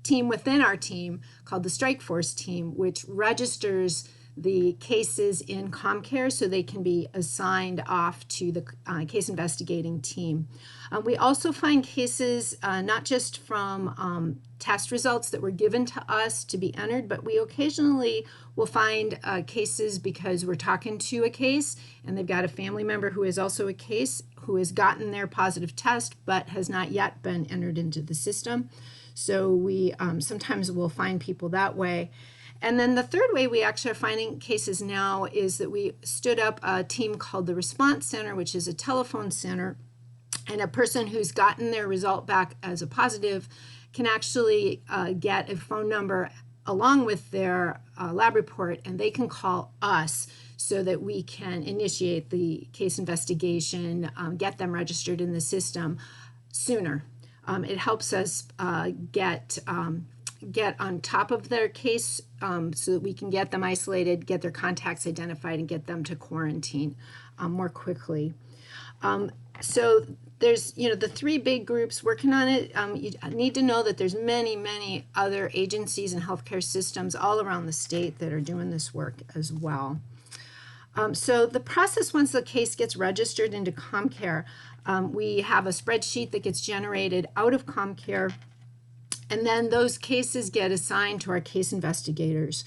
team within our team called the Strike Force team, which registers the cases in ComCare so they can be assigned off to the case investigating team. We also find cases not just from test results that were given to us to be entered, but we occasionally will find cases because we're talking to a case and they've got a family member who is also a case who has gotten their positive test but has not yet been entered into the system. So we sometimes will find people that way. And then the third way we actually are finding cases now is that we stood up a team called the Response Center, which is a telephone center, and a person who's gotten their result back as a positive can actually get a phone number along with their lab report, and they can call us so that we can initiate the case investigation, get them registered in the system sooner. It helps us get on top of their case so that we can get them isolated, get their contacts identified, and get them to quarantine more quickly. So there's, the 3 big groups working on it. You need to know that there's many other agencies and healthcare systems all around the state that are doing this work as well. So the process, once the case gets registered into ComCare, we have a spreadsheet that gets generated out of ComCare, and then those cases get assigned to our case investigators.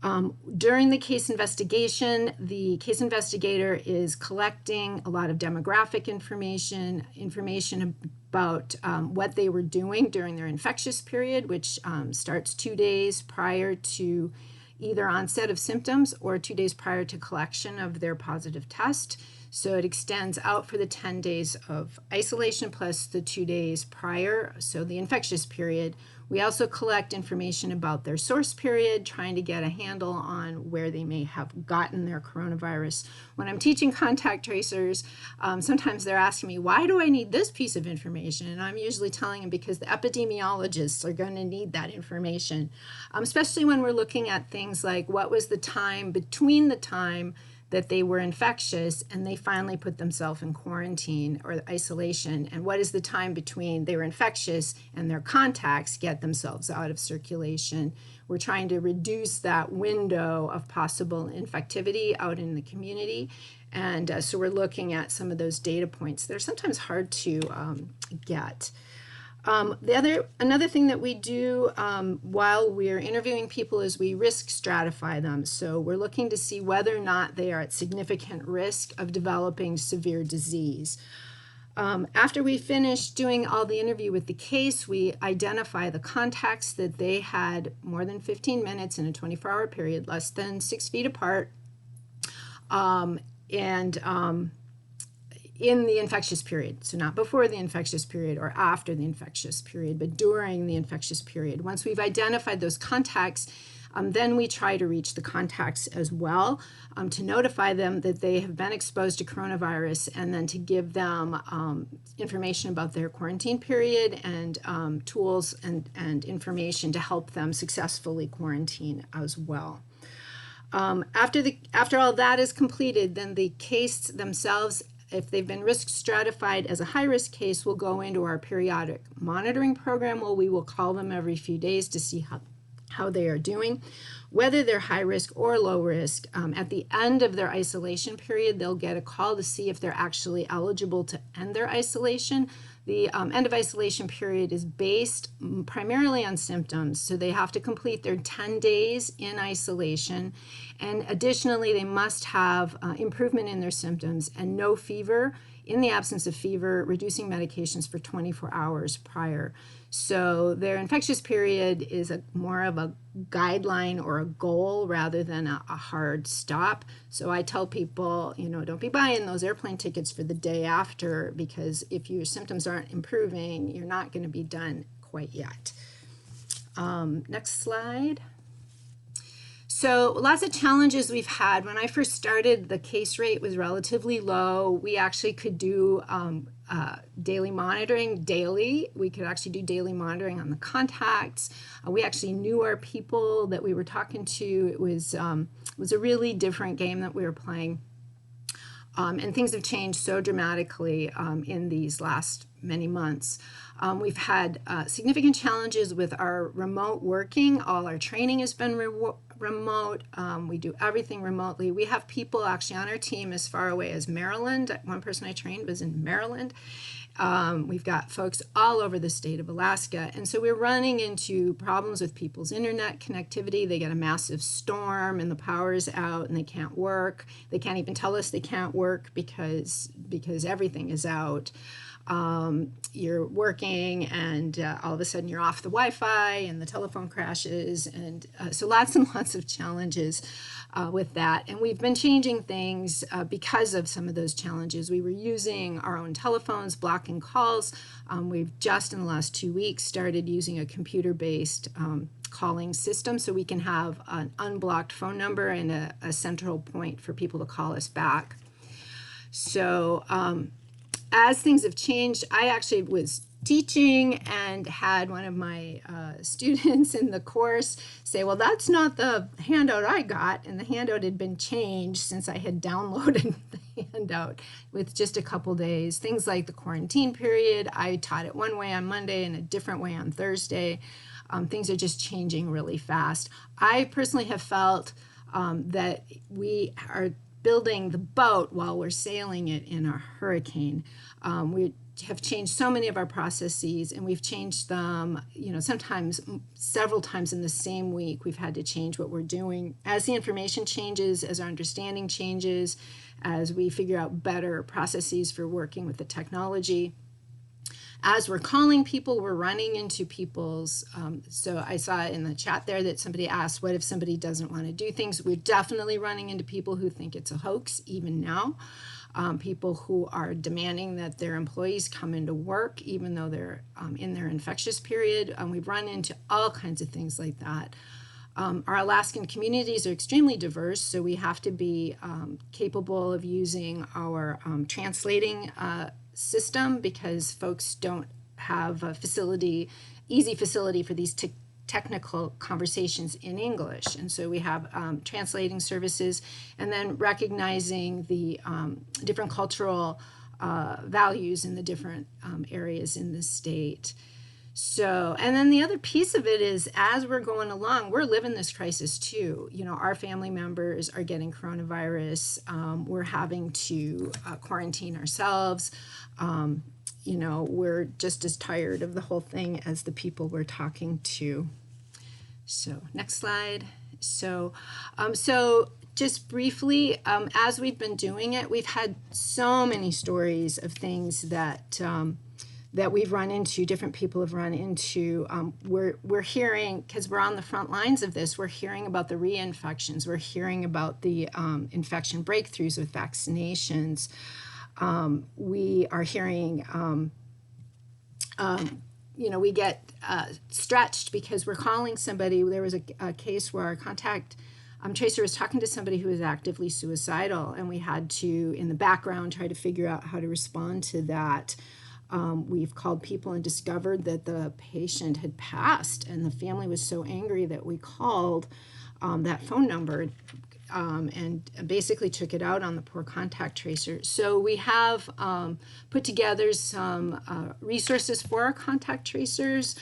During the case investigation, the case investigator is collecting a lot of demographic information about what they were doing during their infectious period, which starts 2 days prior to either onset of symptoms or 2 days prior to collection of their positive test. So it extends out for the 10 days of isolation plus the 2 days prior, so the infectious period. We also collect information about their source period, trying to get a handle on where they may have gotten their coronavirus. When I'm teaching contact tracers, sometimes they're asking me, why do I need this piece of information? And I'm usually telling them because the epidemiologists are going to need that information, especially when we're looking at things like what was the time between the time that they were infectious and they finally put themselves in quarantine or isolation, and what is the time between they were infectious and their contacts get themselves out of circulation. We're trying to reduce that window of possible infectivity out in the community, and so we're looking at some of those data points. They're sometimes hard to get. Another thing that we do while we're interviewing people is we risk stratify them. So we're looking to see whether or not they are at significant risk of developing severe disease. After we finish doing all the interview with the case, we identify the contacts that they had more than 15 minutes in a 24-hour period, less than 6 feet apart, in the infectious period. So not before the infectious period or after the infectious period, but during the infectious period. Once we've identified those contacts, then we try to reach the contacts as well to notify them that they have been exposed to coronavirus, and then to give them information about their quarantine period and tools and information to help them successfully quarantine as well. After all that is completed, then the case themselves, if they've been risk stratified as a high-risk case, will go into our periodic monitoring program, where we will call them every few days to see how they are doing, whether they're high risk or low risk. At the end of their isolation period, they'll get a call to see if they're actually eligible to end their isolation. The end of isolation period is based primarily on symptoms, so they have to complete their 10 days in isolation, and additionally they must have improvement in their symptoms and no fever. In the absence of fever, reducing medications for 24 hours prior. So their infectious period is more of a guideline or a goal rather than a hard stop. So I tell people, don't be buying those airplane tickets for the day after, because if your symptoms aren't improving, you're not going to be done quite yet. Next slide. So lots of challenges we've had. When I first started, the case rate was relatively low. We actually could do daily monitoring daily. We could actually do daily monitoring on the contacts. We actually knew our people that we were talking to. It was a really different game that we were playing. And things have changed so dramatically in these last many months. We've had significant challenges with our remote working. All our training has been remote. We do everything remotely. We have people actually on our team as far away as Maryland. One person I trained was in Maryland. We've got folks all over the state of Alaska. And so we're running into problems with people's internet connectivity. They get a massive storm and the power is out and they can't work. They can't even tell us they can't work because everything is out. You're working and all of a sudden you're off the Wi-Fi and the telephone crashes, and so lots and lots of challenges with that. And we've been changing things because of some of those challenges. We were using our own telephones, blocking calls. We've just in the last 2 weeks started using a computer-based calling system, so we can have an unblocked phone number and a central point for people to call us back. So as things have changed, I actually was teaching and had one of my students in the course say, well, that's not the handout I got. And the handout had been changed since I had downloaded the handout with just a couple days. Things like the quarantine period, I taught it one way on Monday and a different way on Thursday. Things are just changing really fast. I personally have felt that we are building the boat while we're sailing it in a hurricane. We're have changed so many of our processes, and we've changed them, sometimes several times in the same week. We've had to change what we're doing as the information changes, as our understanding changes, as we figure out better processes for working with the technology. As we're calling people, we're running into people's, so I saw in the chat there that somebody asked, what if somebody doesn't want to do things? We're definitely running into people who think it's a hoax, even now. People who are demanding that their employees come into work, even though they're in their infectious period. We've run into all kinds of things like that. Our Alaskan communities are extremely diverse, so we have to be capable of using our translating system, because folks don't have a easy facility for these technical conversations in English. And so we have translating services, and then recognizing the different cultural values in the different areas in the state. So, and then the other piece of it is, as we're going along, we're living this crisis too. Our family members are getting coronavirus. We're having to quarantine ourselves. We're just as tired of the whole thing as the people we're talking to. So, next slide. So just briefly, as we've been doing it, we've had so many stories of things that we've run into, different people have run into. We're hearing, because we're on the front lines of this, we're hearing about the reinfections, we're hearing about the infection breakthroughs with vaccinations. We are hearing, we get stretched because we're calling somebody. There was a case where our contact tracer was talking to somebody who was actively suicidal, and we had to, in the background, try to figure out how to respond to that. We've called people and discovered that the patient had passed, and the family was so angry that we called that phone number and basically took it out on the poor contact tracer. So we have put together some resources for our contact tracers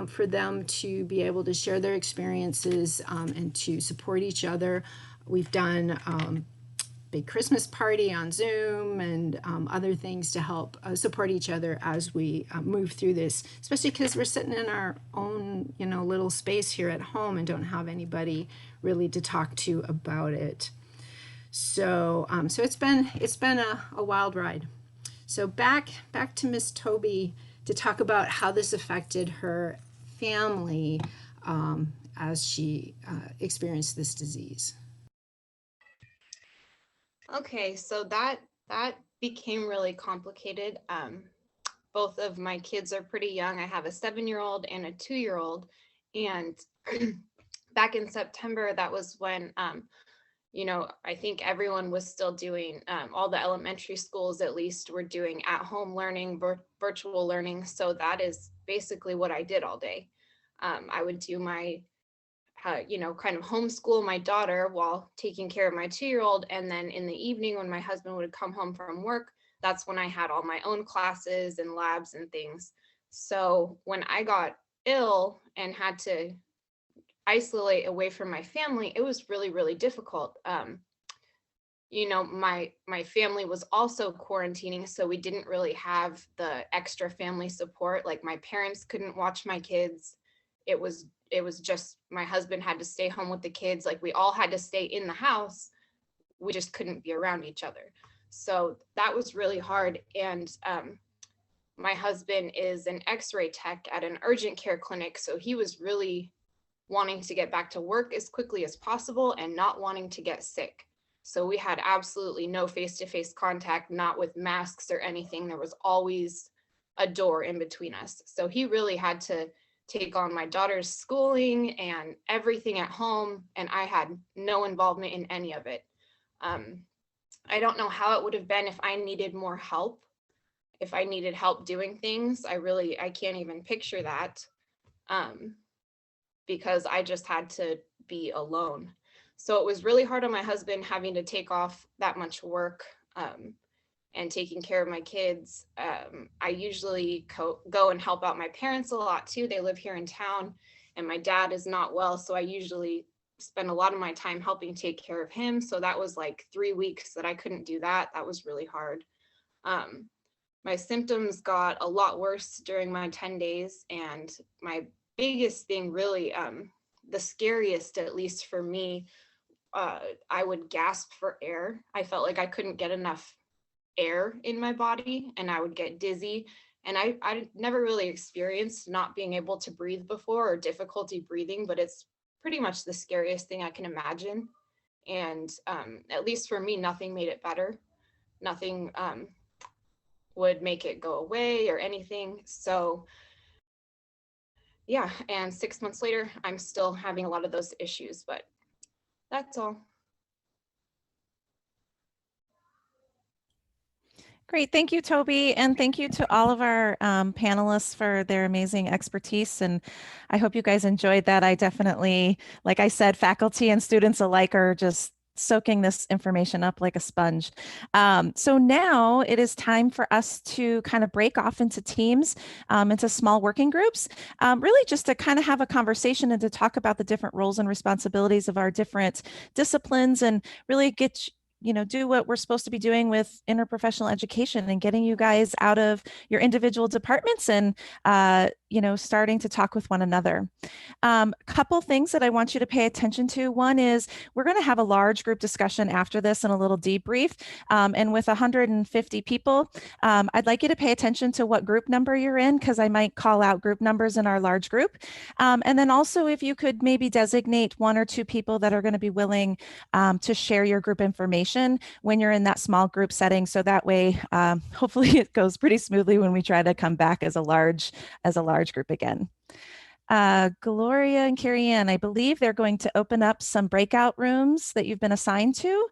for them to be able to share their experiences and to support each other. We've done big Christmas party on Zoom and other things to help support each other as we move through this, especially because we're sitting in our own, little space here at home and don't have anybody really to talk to about it. So, it's been a wild ride. So back to Miss Toby to talk about how this affected her family as she experienced this disease. Okay, so that became really complicated. Both of my kids are pretty young. I have a 7-year-old and a 2-year-old, and back in September, that was when I think everyone was still doing, all the elementary schools at least were doing at-home learning, virtual learning. So that is basically what I did all day. I would do my kind of homeschool my daughter while taking care of my 2-year-old. And then in the evening, when my husband would come home from work, that's when I had all my own classes and labs and things. So when I got ill and had to isolate away from my family, it was really, really difficult. My family was also quarantining, so we didn't really have the extra family support. Like, my parents couldn't watch my kids. It was just, my husband had to stay home with the kids. Like, we all had to stay in the house. We just couldn't be around each other. So that was really hard. And my husband is an X-ray tech at an urgent care clinic. So he was really wanting to get back to work as quickly as possible and not wanting to get sick. So we had absolutely no face-to-face contact, not with masks or anything. There was always a door in between us. So he really had to take on my daughter's schooling and everything at home, and I had no involvement in any of it. I don't know how it would have been if I needed more help, if I needed help doing things. I can't even picture that, because I just had to be alone. So it was really hard on my husband having to take off that much work and taking care of my kids. I usually go and help out my parents a lot too. They live here in town, and my dad is not well. So I usually spend a lot of my time helping take care of him. So that was like 3 weeks that I couldn't do that. That was really hard. my symptoms got a lot worse during my 10 days. And my biggest thing really, the scariest, at least for me, I would gasp for air. I felt like I couldn't get enough air in my body and I would get dizzy. And I never really experienced not being able to breathe before or difficulty breathing, but it's pretty much the scariest thing I can imagine. And at least for me, nothing made it better. Nothing would make it go away or anything. So yeah, and 6 months later, I'm still having a lot of those issues, but that's all. Great. Thank you, Toby. And thank you to all of our panelists for their amazing expertise. And I hope you guys enjoyed that. I definitely, like I said, faculty and students alike are just soaking this information up like a sponge. So now it is time for us to kind of break off into teams, into small working groups, really just to kind of have a conversation and to talk about the different roles and responsibilities of our different disciplines and really get do what we're supposed to be doing with interprofessional education and getting you guys out of your individual departments and, starting to talk with one another. Couple things that I want you to pay attention to. One is we're going to have a large group discussion after this and a little debrief. And with 150 people, I'd like you to pay attention to what group number you're in, because I might call out group numbers in our large group. And then also if you could maybe designate one or two people that are going to be willing to share your group information when you're in that small group setting. So that way, hopefully it goes pretty smoothly when we try to come back as a large group again. Gloria and Carrie Ann, I believe they're going to open up some breakout rooms that you've been assigned to.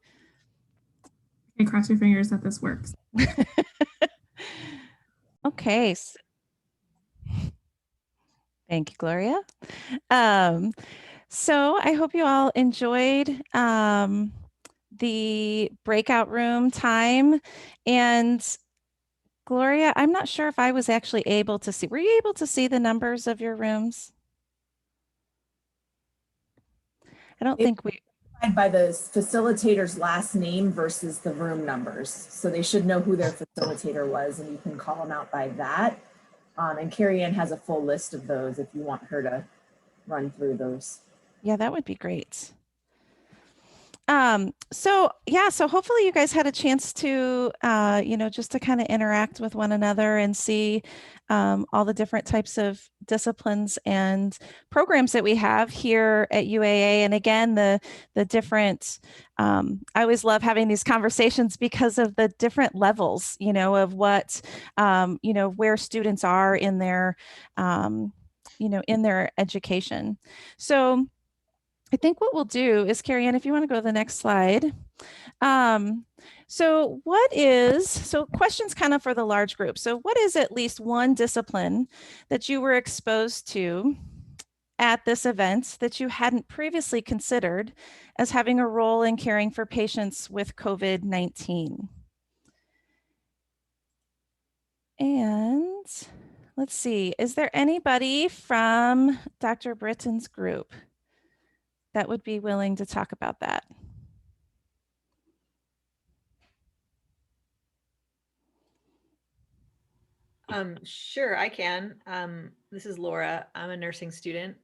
Okay, cross your fingers that this works. Okay. Thank you, Gloria. So I hope you all enjoyed the breakout room time. And Gloria, I'm not sure if I was actually able to see. Were you able to see the numbers of your rooms? I don't think we. By the facilitator's last name versus the room numbers. So they should know who their facilitator was, and you can call them out by that. And Carrie Ann has a full list of those if you want her to run through those. Yeah, that would be great. So hopefully you guys had a chance to, just to kind of interact with one another and see all the different types of disciplines and programs that we have here at UAA. And again, the different, I always love having these conversations because of the different levels, of what, where students are in their, in their education. So I think what we'll do is, Carrie Ann, if you want to go to the next slide. So questions kind of for the large group. So what is at least one discipline that you were exposed to at this event that you hadn't previously considered as having a role in caring for patients with COVID-19? And let's see, is there anybody from Dr. Britton's group that would be willing to talk about that? Sure, I can. This is Laura. I'm a nursing student.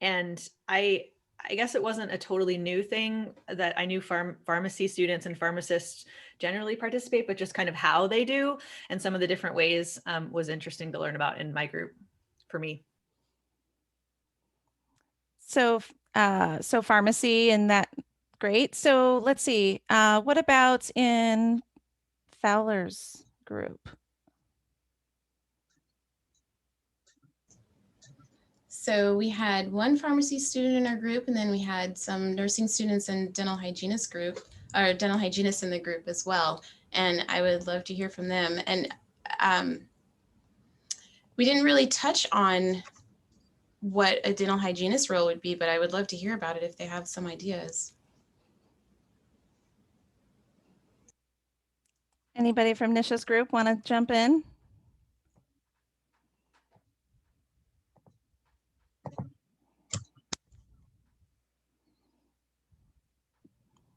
And I guess it wasn't a totally new thing that I knew pharmacy students and pharmacists generally participate, but just kind of how they do and some of the different ways was interesting to learn about in my group for me. So pharmacy and that, great. So let's see, what about in Fowler's group? So we had one pharmacy student in our group, and then we had some nursing students and dental hygienist group, or dental hygienists in the group as well. And I would love to hear from them. And we didn't really touch on what a dental hygienist role would be, but I would love to hear about it if they have some ideas. Anybody from Nisha's group want to jump in?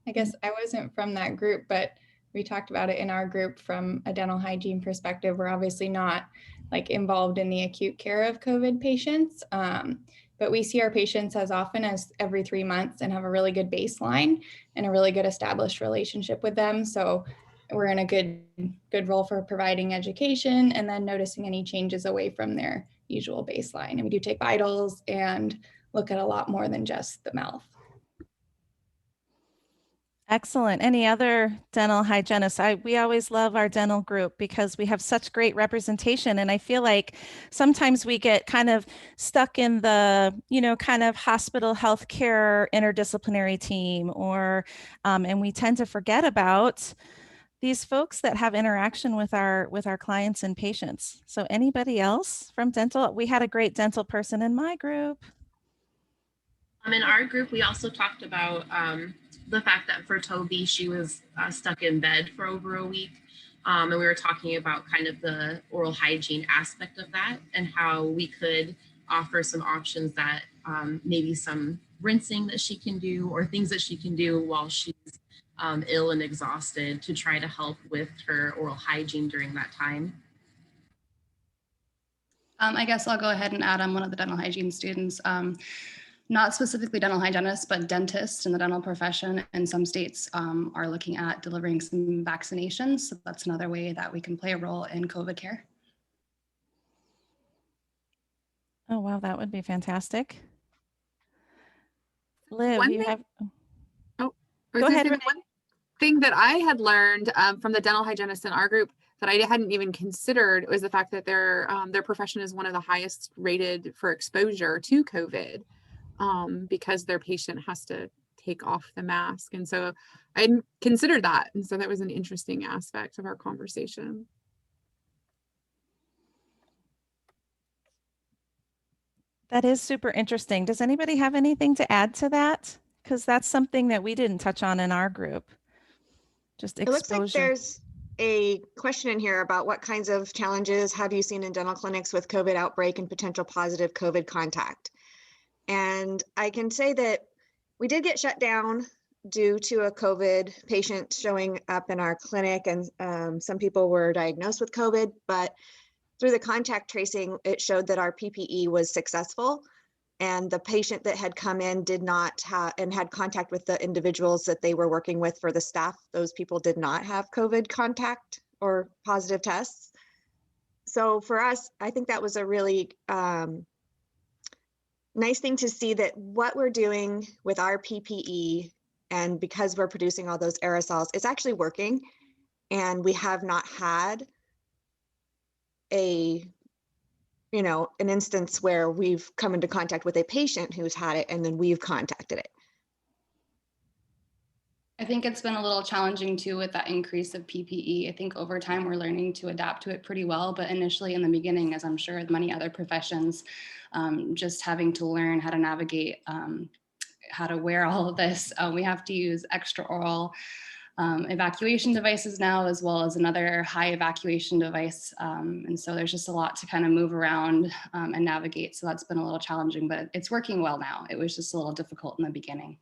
I guess I wasn't from that group, but we talked about it in our group from a dental hygiene perspective. We're obviously not like involved in the acute care of COVID patients, but we see our patients as often as every 3 months and have a really good baseline and a really good established relationship with them. So we're in a good role for providing education and then noticing any changes away from their usual baseline. And we do take vitals and look at a lot more than just the mouth. Excellent. Any other dental hygienists? We always love our dental group because we have such great representation. And I feel like sometimes we get kind of stuck in the, kind of hospital healthcare interdisciplinary team, and we tend to forget about these folks that have interaction with our clients and patients. So anybody else from dental? We had a great dental person in my group. In our group, we also talked about the fact that for Toby, she was stuck in bed for over a week. And we were talking about kind of the oral hygiene aspect of that and how we could offer some options that maybe some rinsing that she can do or things that she can do while she's ill and exhausted to try to help with her oral hygiene during that time. I guess I'll go ahead and add, I'm one of the dental hygiene students. Not specifically dental hygienists, but dentists in the dental profession in some states are looking at delivering some vaccinations. So that's another way that we can play a role in COVID care. Oh, wow, that would be fantastic. Liv, you have... Oh, go ahead. One thing that I had learned from the dental hygienists in our group that I hadn't even considered was the fact that their profession is one of the highest rated for exposure to COVID. Because their patient has to take off the mask. And so I hadn't considered that. And so that was an interesting aspect of our conversation. That is super interesting. Does anybody have anything to add to that? Because that's something that we didn't touch on in our group. Just exposure. It looks like there's a question in here about what kinds of challenges have you seen in dental clinics with COVID outbreak and potential positive COVID contact? And I can say that we did get shut down due to a COVID patient showing up in our clinic, and some people were diagnosed with COVID, but through the contact tracing, it showed that our PPE was successful, and the patient that had come in did not have and had contact with the individuals that they were working with for the staff. Those people did not have COVID contact or positive tests. So for us, I think that was a really nice thing to see that what we're doing with our PPE, and because we're producing all those aerosols, it's actually working. And we have not had an instance where we've come into contact with a patient who's had it and then we've contacted it. I think it's been a little challenging too with that increase of PPE. I think over time we're learning to adapt to it pretty well, but initially in the beginning, as I'm sure many other professions, just having to learn how to navigate, how to wear all of this. We have to use extra oral evacuation devices now, as well as another high evacuation device. And so there's just a lot to kind of move around and navigate. So that's been a little challenging, but it's working well now. It was just a little difficult in the beginning.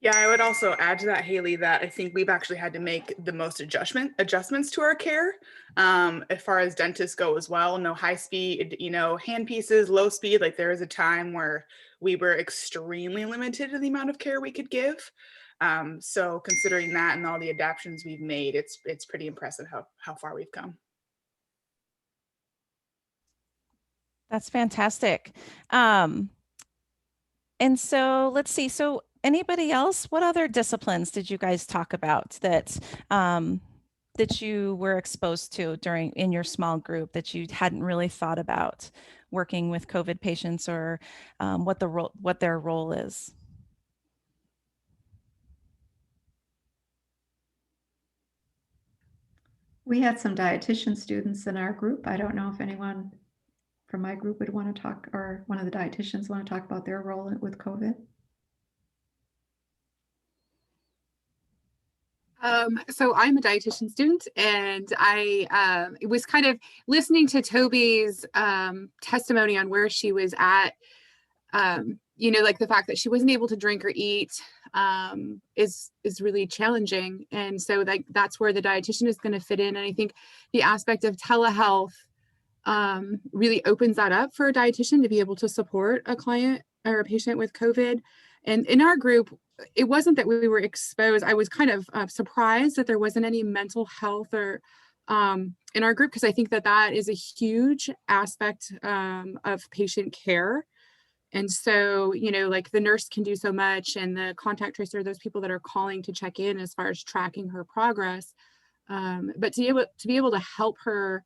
Yeah, I would also add to that, Haley, that I think we've actually had to make the most adjustments to our care as far as dentists go as well. No high speed, hand pieces, low speed. Like there was a time where we were extremely limited in the amount of care we could give. So considering that and all the adaptations we've made, it's pretty impressive how far we've come. That's fantastic. And so let's see. So anybody else? What other disciplines did you guys talk about that that you were exposed to in your small group that you hadn't really thought about working with COVID patients, or what their role is? We had some dietitian students in our group. I don't know if anyone from my group would want to talk, or one of the dietitians want to talk about their role with COVID. So I'm a dietitian student, and I was kind of listening to Toby's testimony on where she was at You know, like the fact that she wasn't able to drink or eat is really challenging. And so like that's where the dietitian is going to fit in. And I think the aspect of telehealth really opens that up for a dietitian to be able to support a client or a patient with COVID. And in our group, it wasn't that we were exposed. I was kind of surprised that there wasn't any mental health or in our group, because I think that that is a huge aspect of patient care. And so, you know, like the nurse can do so much, and the contact tracer, those people that are calling to check in as far as tracking her progress. But to be able to help her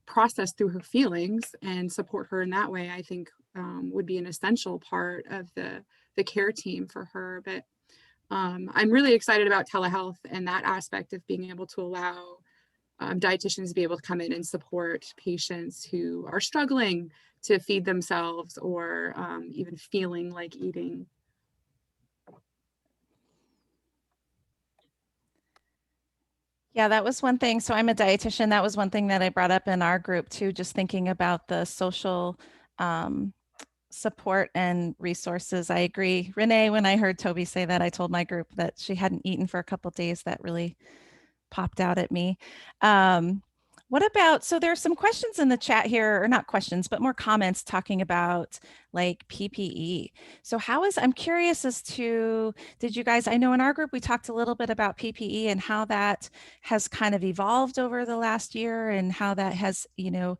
process through her feelings and support her in that way, I think would be an essential part of the care team for her. But I'm really excited about telehealth and that aspect of being able to allow dietitians to be able to come in and support patients who are struggling to feed themselves or even feeling like eating. Yeah, that was one thing. So I'm a dietitian. That was one thing that I brought up in our group too, just thinking about the social support and resources. I agree. Renee, when I heard Toby say that, I told my group that she hadn't eaten for a couple of days. That really popped out at me. What about, so there's some questions in the chat here, or not questions, but more comments talking about like PPE. So I'm curious as to, did you guys, I know in our group, we talked a little bit about PPE and how that has kind of evolved over the last year and how that has, you know,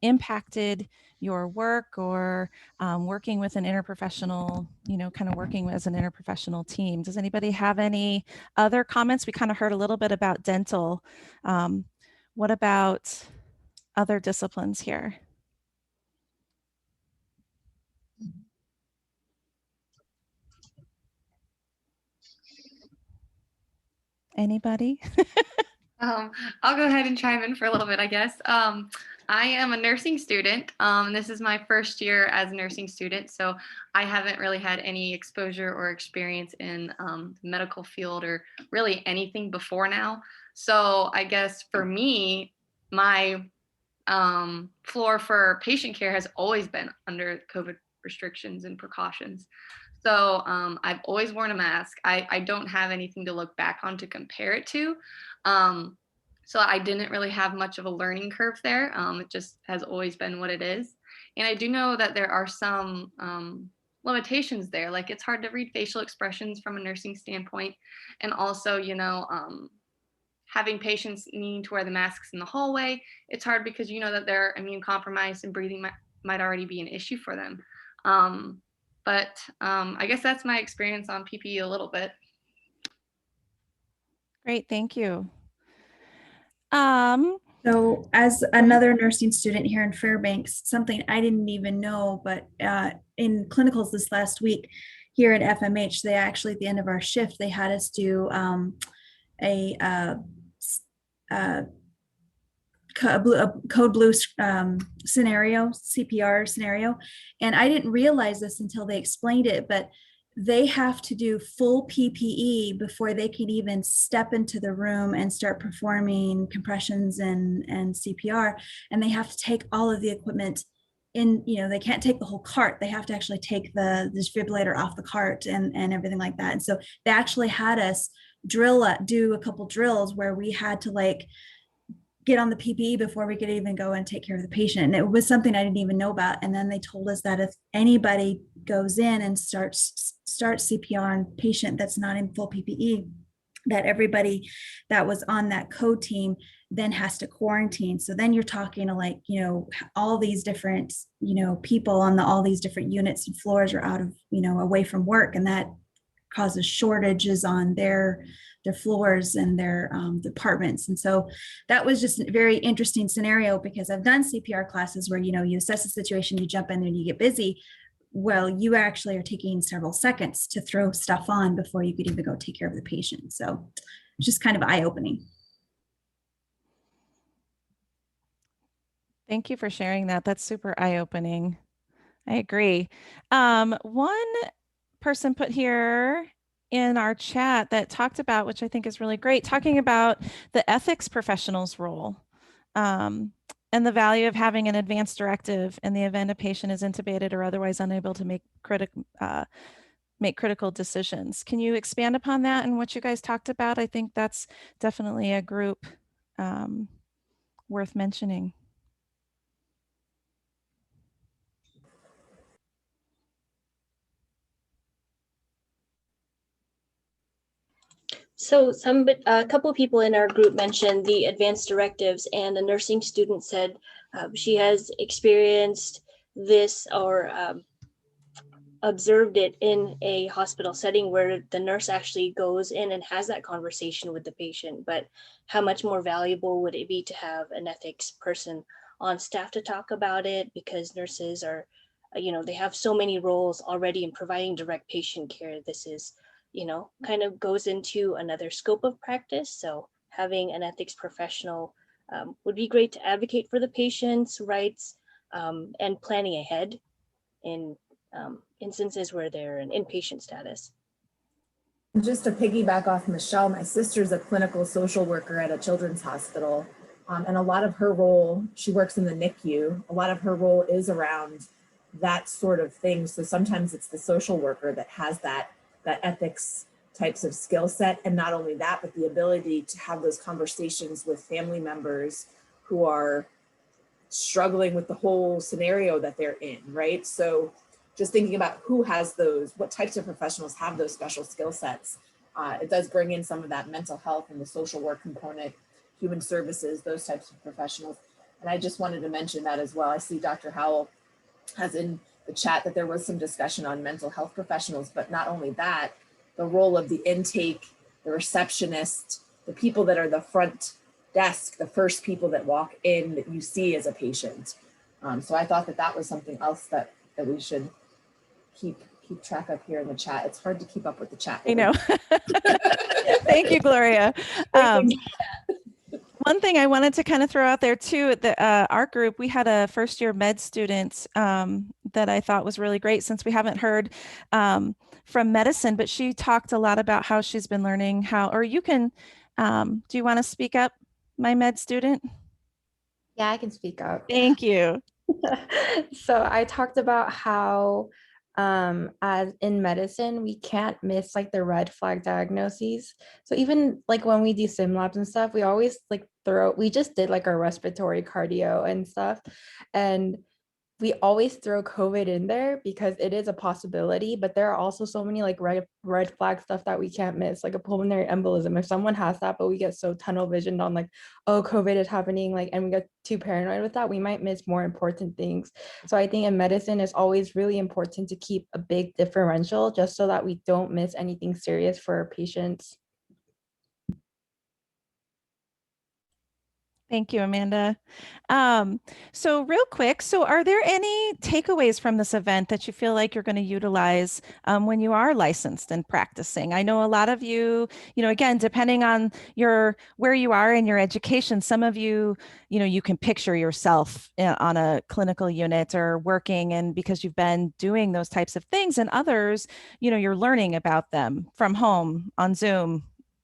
impacted your work or working with an interprofessional, you know, kind of working as an interprofessional team. Does anybody have any other comments? We kind of heard a little bit about dental. What about other disciplines here? Anybody? I'll go ahead and chime in for a little bit, I guess. I am a nursing student. This is my first year as a nursing student, so I haven't really had any exposure or experience in the medical field or really anything before now. So I guess for me, my floor for patient care has always been under COVID restrictions and precautions. So I've always worn a mask. I don't have anything to look back on to compare it to. So I didn't really have much of a learning curve there. It just has always been what it is. And I do know that there are some limitations there. Like it's hard to read facial expressions from a nursing standpoint. And also, you know, having patients needing to wear the masks in the hallway, it's hard because you know that they're immune compromised and breathing might already be an issue for them. But I guess that's my experience on PPE a little bit. Great, thank you. So as another nursing student here in Fairbanks, something I didn't even know, but in clinicals this last week here at FMH, they actually at the end of our shift, they had us do a code blue scenario, CPR scenario. And I didn't realize this until they explained it, but they have to do full PPE before they can even step into the room and start performing compressions and CPR. And they have to take all of the equipment in, you know, they can't take the whole cart. They have to actually take the defibrillator off the cart and everything like that. And so they actually had us do a couple drills where we had to like get on the PPE before we could even go and take care of the patient. And it was something I didn't even know about. And then they told us that if anybody goes in and starts CPR on a patient that's not in full PPE, that everybody that was on that code team then has to quarantine. So then you're talking to like, you know, all these different, you know, people on all these different units and floors are out of, you know, away from work. And that causes shortages on their floors and their departments. And so that was just a very interesting scenario because I've done CPR classes where, you know, you assess the situation, you jump in and you get busy. Well, you actually are taking several seconds to throw stuff on before you could even go take care of the patient. So it's just kind of eye-opening. Thank you for sharing that. That's super eye-opening. I agree. One person put here in our chat that talked about, which I think is really great, talking about the ethics professional's role. and the value of having an advance directive in the event a patient is intubated or otherwise unable to make critical decisions. Can you expand upon that and what you guys talked about? I think that's definitely a group worth mentioning. So a couple people in our group mentioned the advanced directives, and a nursing student said she has experienced this or observed it in a hospital setting where the nurse actually goes in and has that conversation with the patient. But how much more valuable would it be to have an ethics person on staff to talk about it, because nurses are, they have so many roles already in providing direct patient care. This is, kind of goes into another scope of practice. So having an ethics professional would be great to advocate for the patient's rights and planning ahead in instances where they're in inpatient status. Just to piggyback off Michelle, my sister's a clinical social worker at a children's hospital. And a lot of her role, she works in the NICU, a lot of her role is around that sort of thing. So sometimes it's the social worker that has that ethics types of skill set. And not only that, but the ability to have those conversations with family members who are struggling with the whole scenario that they're in, right? So just thinking about who has those, what types of professionals have those special skill sets. It does bring in some of that mental health and the social work component, human services, those types of professionals. And I just wanted to mention that as well. I see Dr. Howell has in the chat that there was some discussion on mental health professionals, but not only that, the role of the intake, the receptionist, the people that are the front desk, the first people that walk in that you see as a patient. So I thought that was something else that we should keep track of here in the chat. It's hard to keep up with the chat. I know. Thank you, Gloria. One thing I wanted to kind of throw out there too, at our group, we had a first year med student that I thought was really great, since we haven't heard from medicine, but she talked a lot about how she's been learning or you can, do you want to speak up, my med student? Yeah, I can speak up. Thank you. So I talked about how as in medicine, we can't miss like the red flag diagnoses. So even like when we do sim labs and stuff, we always like we just did like our respiratory cardio and stuff. And we always throw COVID in there because it is a possibility, but there are also so many like red flag stuff that we can't miss, like a pulmonary embolism. If someone has that, but we get so tunnel visioned on like, oh, COVID is happening, like, and we get too paranoid with that, we might miss more important things. So I think in medicine, it's always really important to keep a big differential just so that we don't miss anything serious for our patients. Thank you, Amanda. So real quick, so are there any takeaways from this event that you feel like you're going to utilize when you are licensed and practicing? I know a lot of you, again, depending on where you are in your education, some of you, you can picture yourself on a clinical unit or working, and because you've been doing those types of things, and others, you're learning about them from home on Zoom,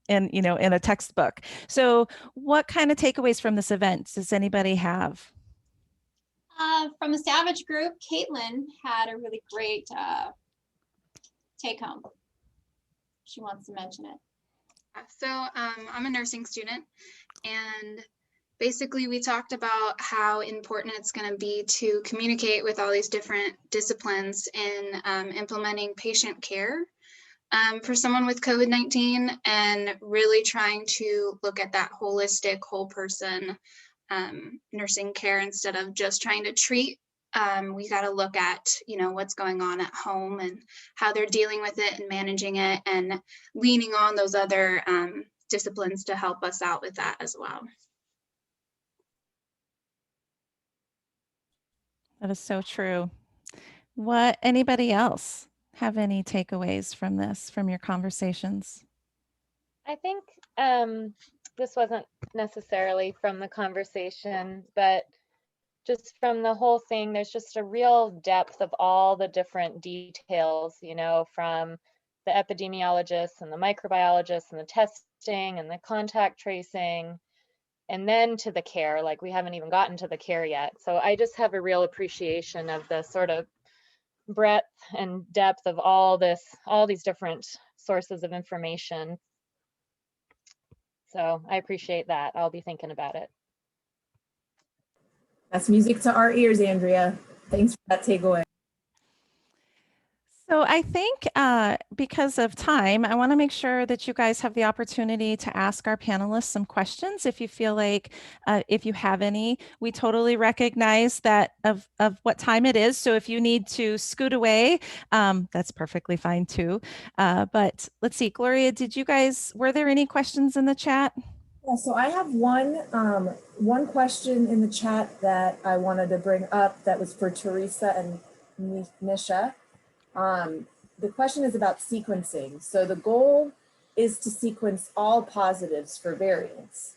in a textbook. So what kind of takeaways from this event does anybody have? From the Savage group, Caitlin had a really great take home. She wants to mention it. So I'm a nursing student, and basically we talked about how important it's going to be to communicate with all these different disciplines in implementing patient care for someone with COVID-19, and really trying to look at that holistic, whole person nursing care instead of just trying to treat. We got to look at, what's going on at home and how they're dealing with it and managing it, and leaning on those other disciplines to help us out with that as well. That is so true. Anybody else have any takeaways from this, from your conversations? I think this wasn't necessarily from the conversation, but just from the whole thing, there's just a real depth of all the different details, from the epidemiologists and the microbiologists and the testing and the contact tracing, and then to the care. Like, we haven't even gotten to the care yet. So I just have a real appreciation of the sort of breadth and depth of all these different sources of information. So I appreciate that. I'll be thinking about it. That's music to our ears, Andrea. Thanks for that takeaway. So I think because of time, I want to make sure that you guys have the opportunity to ask our panelists some questions if you feel like, if you have any. We totally recognize that of what time it is. So if you need to scoot away, that's perfectly fine too. But let's see, Gloria, were there any questions in the chat? Yeah, so I have one question in the chat that I wanted to bring up that was for Teresa and Nisha. The question is about sequencing. So the goal is to sequence all positives for variants,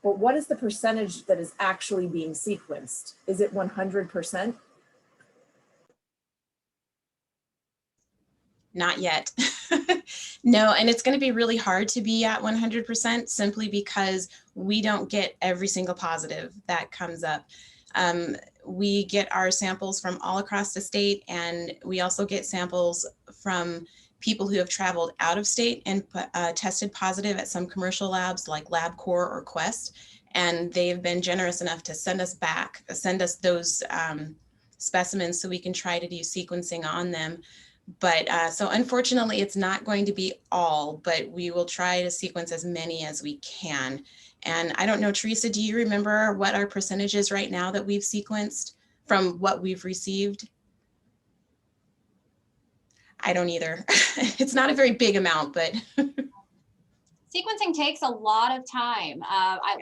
but what is the percentage that is actually being sequenced? Is it 100%? Not yet. No, and it's going to be really hard to be at 100% simply because we don't get every single positive that comes up. We get our samples from all across the state, and we also get samples from people who have traveled out of state and tested positive at some commercial labs like LabCorp or Quest, and they've been generous enough to send us those specimens so we can try to do sequencing on them. But so unfortunately, it's not going to be all, but we will try to sequence as many as we can. And I don't know, Teresa, do you remember what our percentage is right now that we've sequenced from what we've received? I don't either. It's not a very big amount, but. Sequencing takes a lot of time,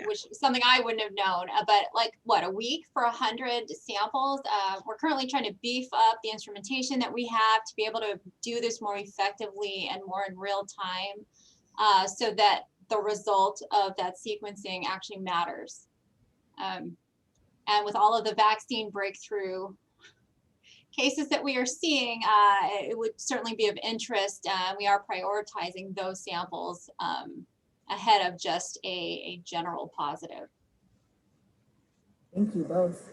which is something I wouldn't have known, but like what, a week for 100 samples? We're currently trying to beef up the instrumentation that we have to be able to do this more effectively and more in real time, so that the result of that sequencing actually matters. And with all of the vaccine breakthrough cases that we are seeing, it would certainly be of interest. We are prioritizing those samples ahead of just a general positive. Thank you both.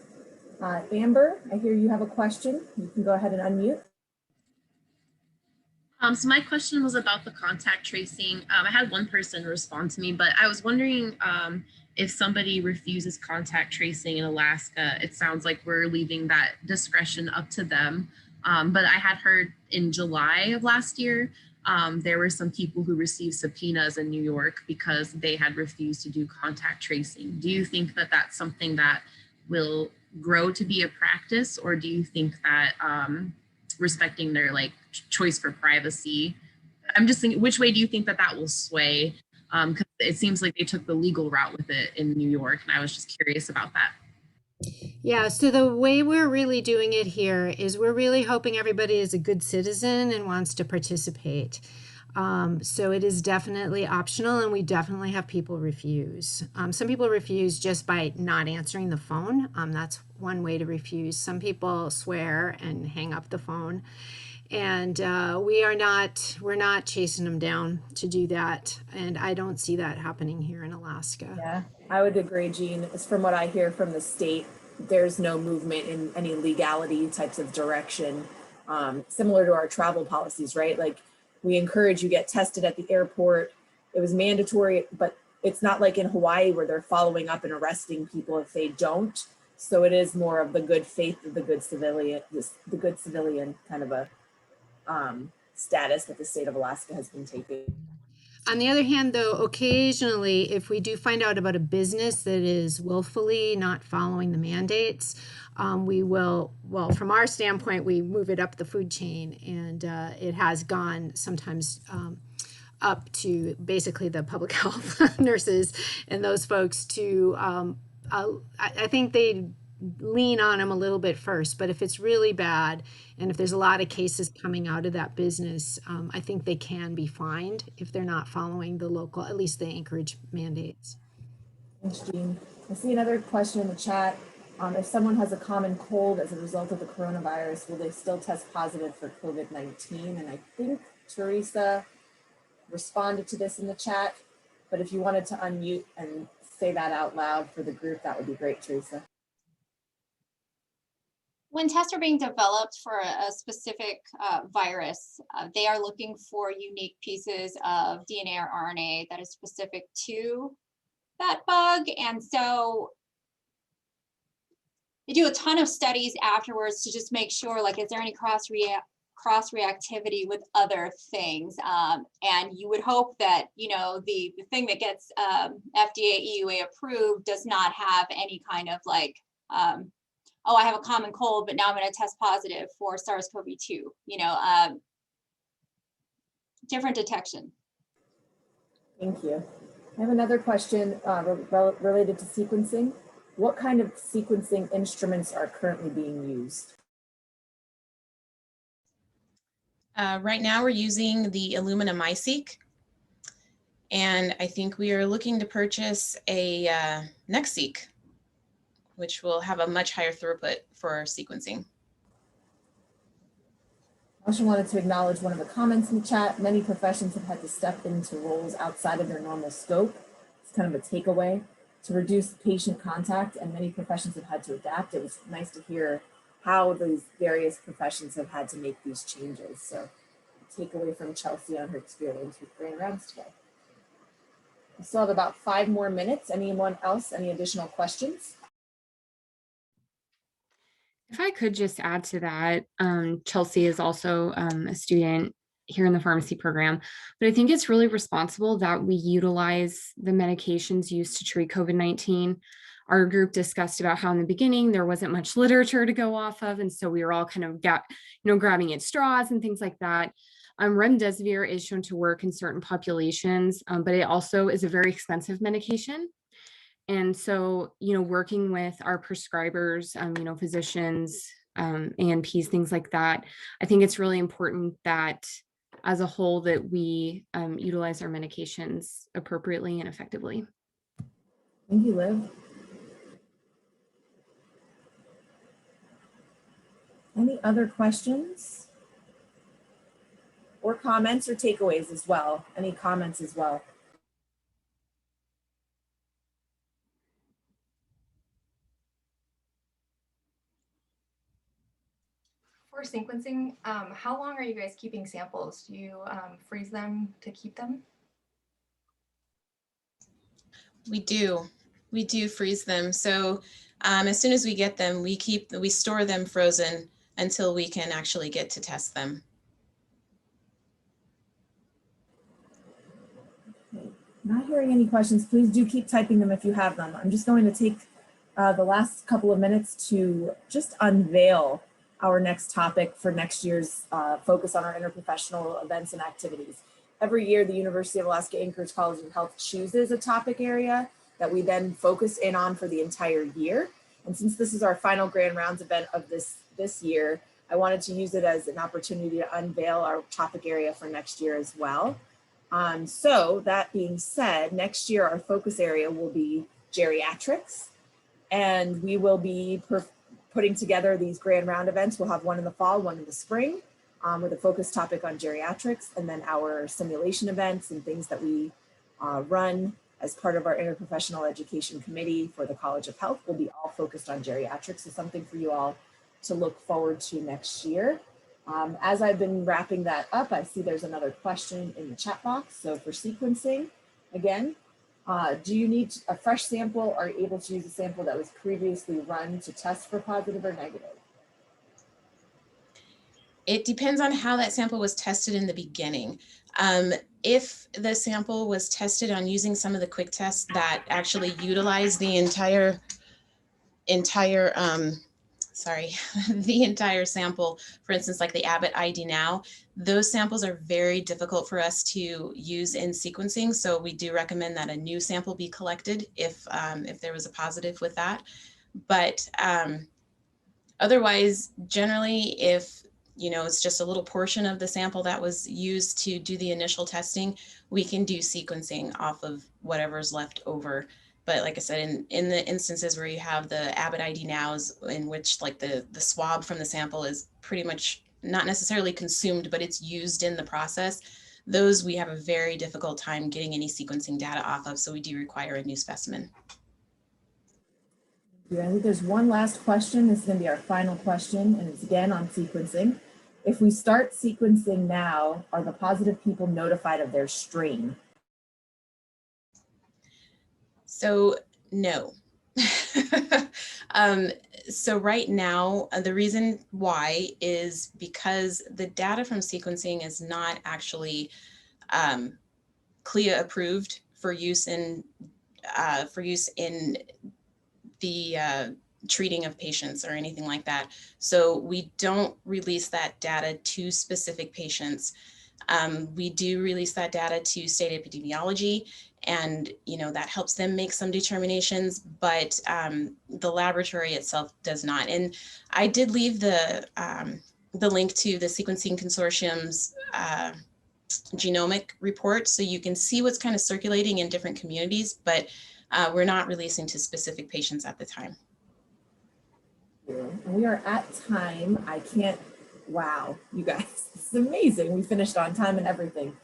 Amber, I hear you have a question. You can go ahead and unmute. So my question was about the contact tracing. I had one person respond to me, but I was wondering if somebody refuses contact tracing in Alaska, it sounds like we're leaving that discretion up to them. But I had heard in July of last year, there were some people who received subpoenas in New York because they had refused to do contact tracing. Do you think that that's something that will grow to be a practice, or do you think that respecting their choice for privacy, I'm just thinking, which way do you think that that will sway? Because it seems like they took the legal route with it in New York, and I was just curious about that. Yeah, so the way we're really doing it here is we're really hoping everybody is a good citizen and wants to participate. So it is definitely optional, and we definitely have people refuse. Some people refuse just by not answering the phone. That's one way to refuse. Some people swear and hang up the phone. And we're not chasing them down to do that. And I don't see that happening here in Alaska. Yeah, I would agree, Jean. It's from what I hear from the state, there's no movement in any legality types of direction, similar to our travel policies, right? Like, we encourage you get tested at the airport. It was mandatory, but it's not like in Hawaii where they're following up and arresting people if they don't. So it is more of the good faith of the good civilian, the good civilian kind of a status that the state of Alaska has been taking. On the other hand, though, occasionally, if we do find out about a business that is willfully not following the mandates, we will, well, from our standpoint, we move it up the food chain, and it has gone sometimes up to basically the public health nurses and those folks to, I think they lean on them a little bit first, but if it's really bad and if there's a lot of cases coming out of that business, I think they can be fined if they're not following the local, at least the Anchorage mandates. Thanks, Jean. I see another question in the chat. If someone has a common cold as a result of the coronavirus, will they still test positive for COVID-19? And I think Teresa responded to this in the chat, but if you wanted to unmute and say that out loud for the group, that would be great, Teresa. When tests are being developed for a specific virus, they are looking for unique pieces of DNA or RNA that is specific to that bug. And so they do a ton of studies afterwards to just make sure, like, is there any cross reactivity with other things? And you would hope that, you know, the thing that gets FDA, EUA approved does not have any kind of like, oh, I have a common cold, but now I'm going to test positive for SARS-CoV-2, you know, different detection. Thank you. I have another question related to sequencing. What kind of sequencing instruments are currently being used? Right now we're using the Illumina MySeq, and I think we are looking to purchase a NextSeq, which will have a much higher throughput for sequencing. I also wanted to acknowledge one of the comments in the chat. Many professions have had to step into roles outside of their normal scope. It's kind of a takeaway to reduce patient contact, and many professions have had to adapt. It was nice to hear how these various professions have had to make these changes. So takeaway from Chelsea on her experience with grand rounds today. We still have about 5 more minutes. Anyone else, any additional questions? If I could just add to that, Chelsea is also a student here in the pharmacy program, but I think it's really responsible that we utilize the medications used to treat COVID-19. Our group discussed about how in the beginning there wasn't much literature to go off of, and so we were all kind of grabbing at straws and things like that. Remdesivir is shown to work in certain populations, but it also is a very expensive medication. And so, you know, working with our prescribers, you know, physicians, ANPs, things like that, I think it's really important that as a whole that we utilize our medications appropriately and effectively. Thank you, Liv. Any other questions? Or comments or takeaways as well? Any comments as well? For sequencing, how long are you guys keeping samples? Do you freeze them to keep them? We do freeze them. So as soon as we get them, we store them frozen until we can actually get to test them. Not hearing any questions. Please do keep typing them if you have them. I'm just going to take the last couple of minutes to just unveil our next topic for next year's focus on our interprofessional events and activities. Every year, the University of Alaska Anchorage College of Health chooses a topic area that we then focus in on for the entire year. And since this is our final Grand Rounds event of this year, I wanted to use it as an opportunity to unveil our topic area for next year as well. So that being said, next year our focus area will be geriatrics, and we will be putting together these Grand Round events. We'll have one in the fall, one in the spring, with a focus topic on geriatrics, and then our simulation events and things that we run as part of our interprofessional education committee for the College of Health will be all focused on geriatrics. So something for you all to look forward to next year. As I've been wrapping that up, I see there's another question in the chat box. So for sequencing, again, do you need a fresh sample or are you able to use a sample that was previously run to test for positive or negative? It depends on how that sample was tested in the beginning. If the sample was tested on using some of the quick tests that actually utilize the entire the entire sample, for instance, like the Abbott ID Now, those samples are very difficult for us to use in sequencing. So we do recommend that a new sample be collected if there was a positive with that. But otherwise, generally, if it's just a little portion of the sample that was used to do the initial testing, we can do sequencing off of whatever's left over. But like I said, in the instances where you have the Abbott ID Nows, in which like the swab from the sample is pretty much not necessarily consumed, but it's used in the process, those we have a very difficult time getting any sequencing data off of, so we do require a new specimen. Yeah, I think there's one last question. This is going to be our final question, and it's again on sequencing. If we start sequencing now, are the positive people notified of their strain? So no. So right now, the reason why is because the data from sequencing is not actually CLIA approved for use in the treating of patients or anything like that. So we don't release that data to specific patients. We do release that data to state epidemiology, and that helps them make some determinations, but the laboratory itself does not. And I did leave the link to the Sequencing Consortium's genomic report, so you can see what's kind of circulating in different communities, but we're not releasing to specific patients at the time. And we are at time. Wow, you guys, this is amazing. We finished on time and everything.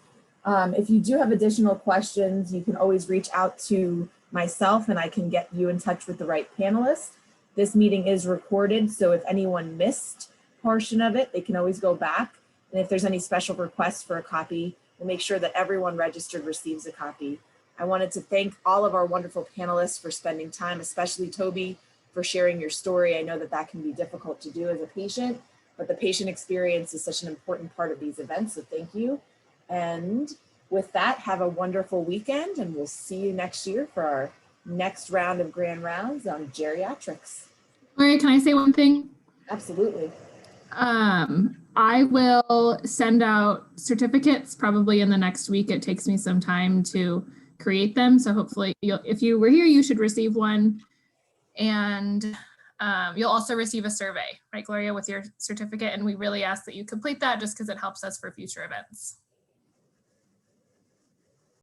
If you do have additional questions, you can always reach out to myself and I can get you in touch with the right panelist. This meeting is recorded, so if anyone missed a portion of it, they can always go back. And if there's any special requests for a copy, we'll make sure that everyone registered receives a copy. I wanted to thank all of our wonderful panelists for spending time, especially Toby, for sharing your story. I know that that can be difficult to do as a patient, but the patient experience is such an important part of these events, so thank you. And with that, have a wonderful weekend, and we'll see you next year for our next round of grand rounds on geriatrics. Gloria, can I say one thing? Absolutely. I will send out certificates probably in the next week. It takes me some time to create them, so hopefully if you were here, you should receive one. And you'll also receive a survey, right, Gloria, with your certificate, and we really ask that you complete that just because it helps us for future events.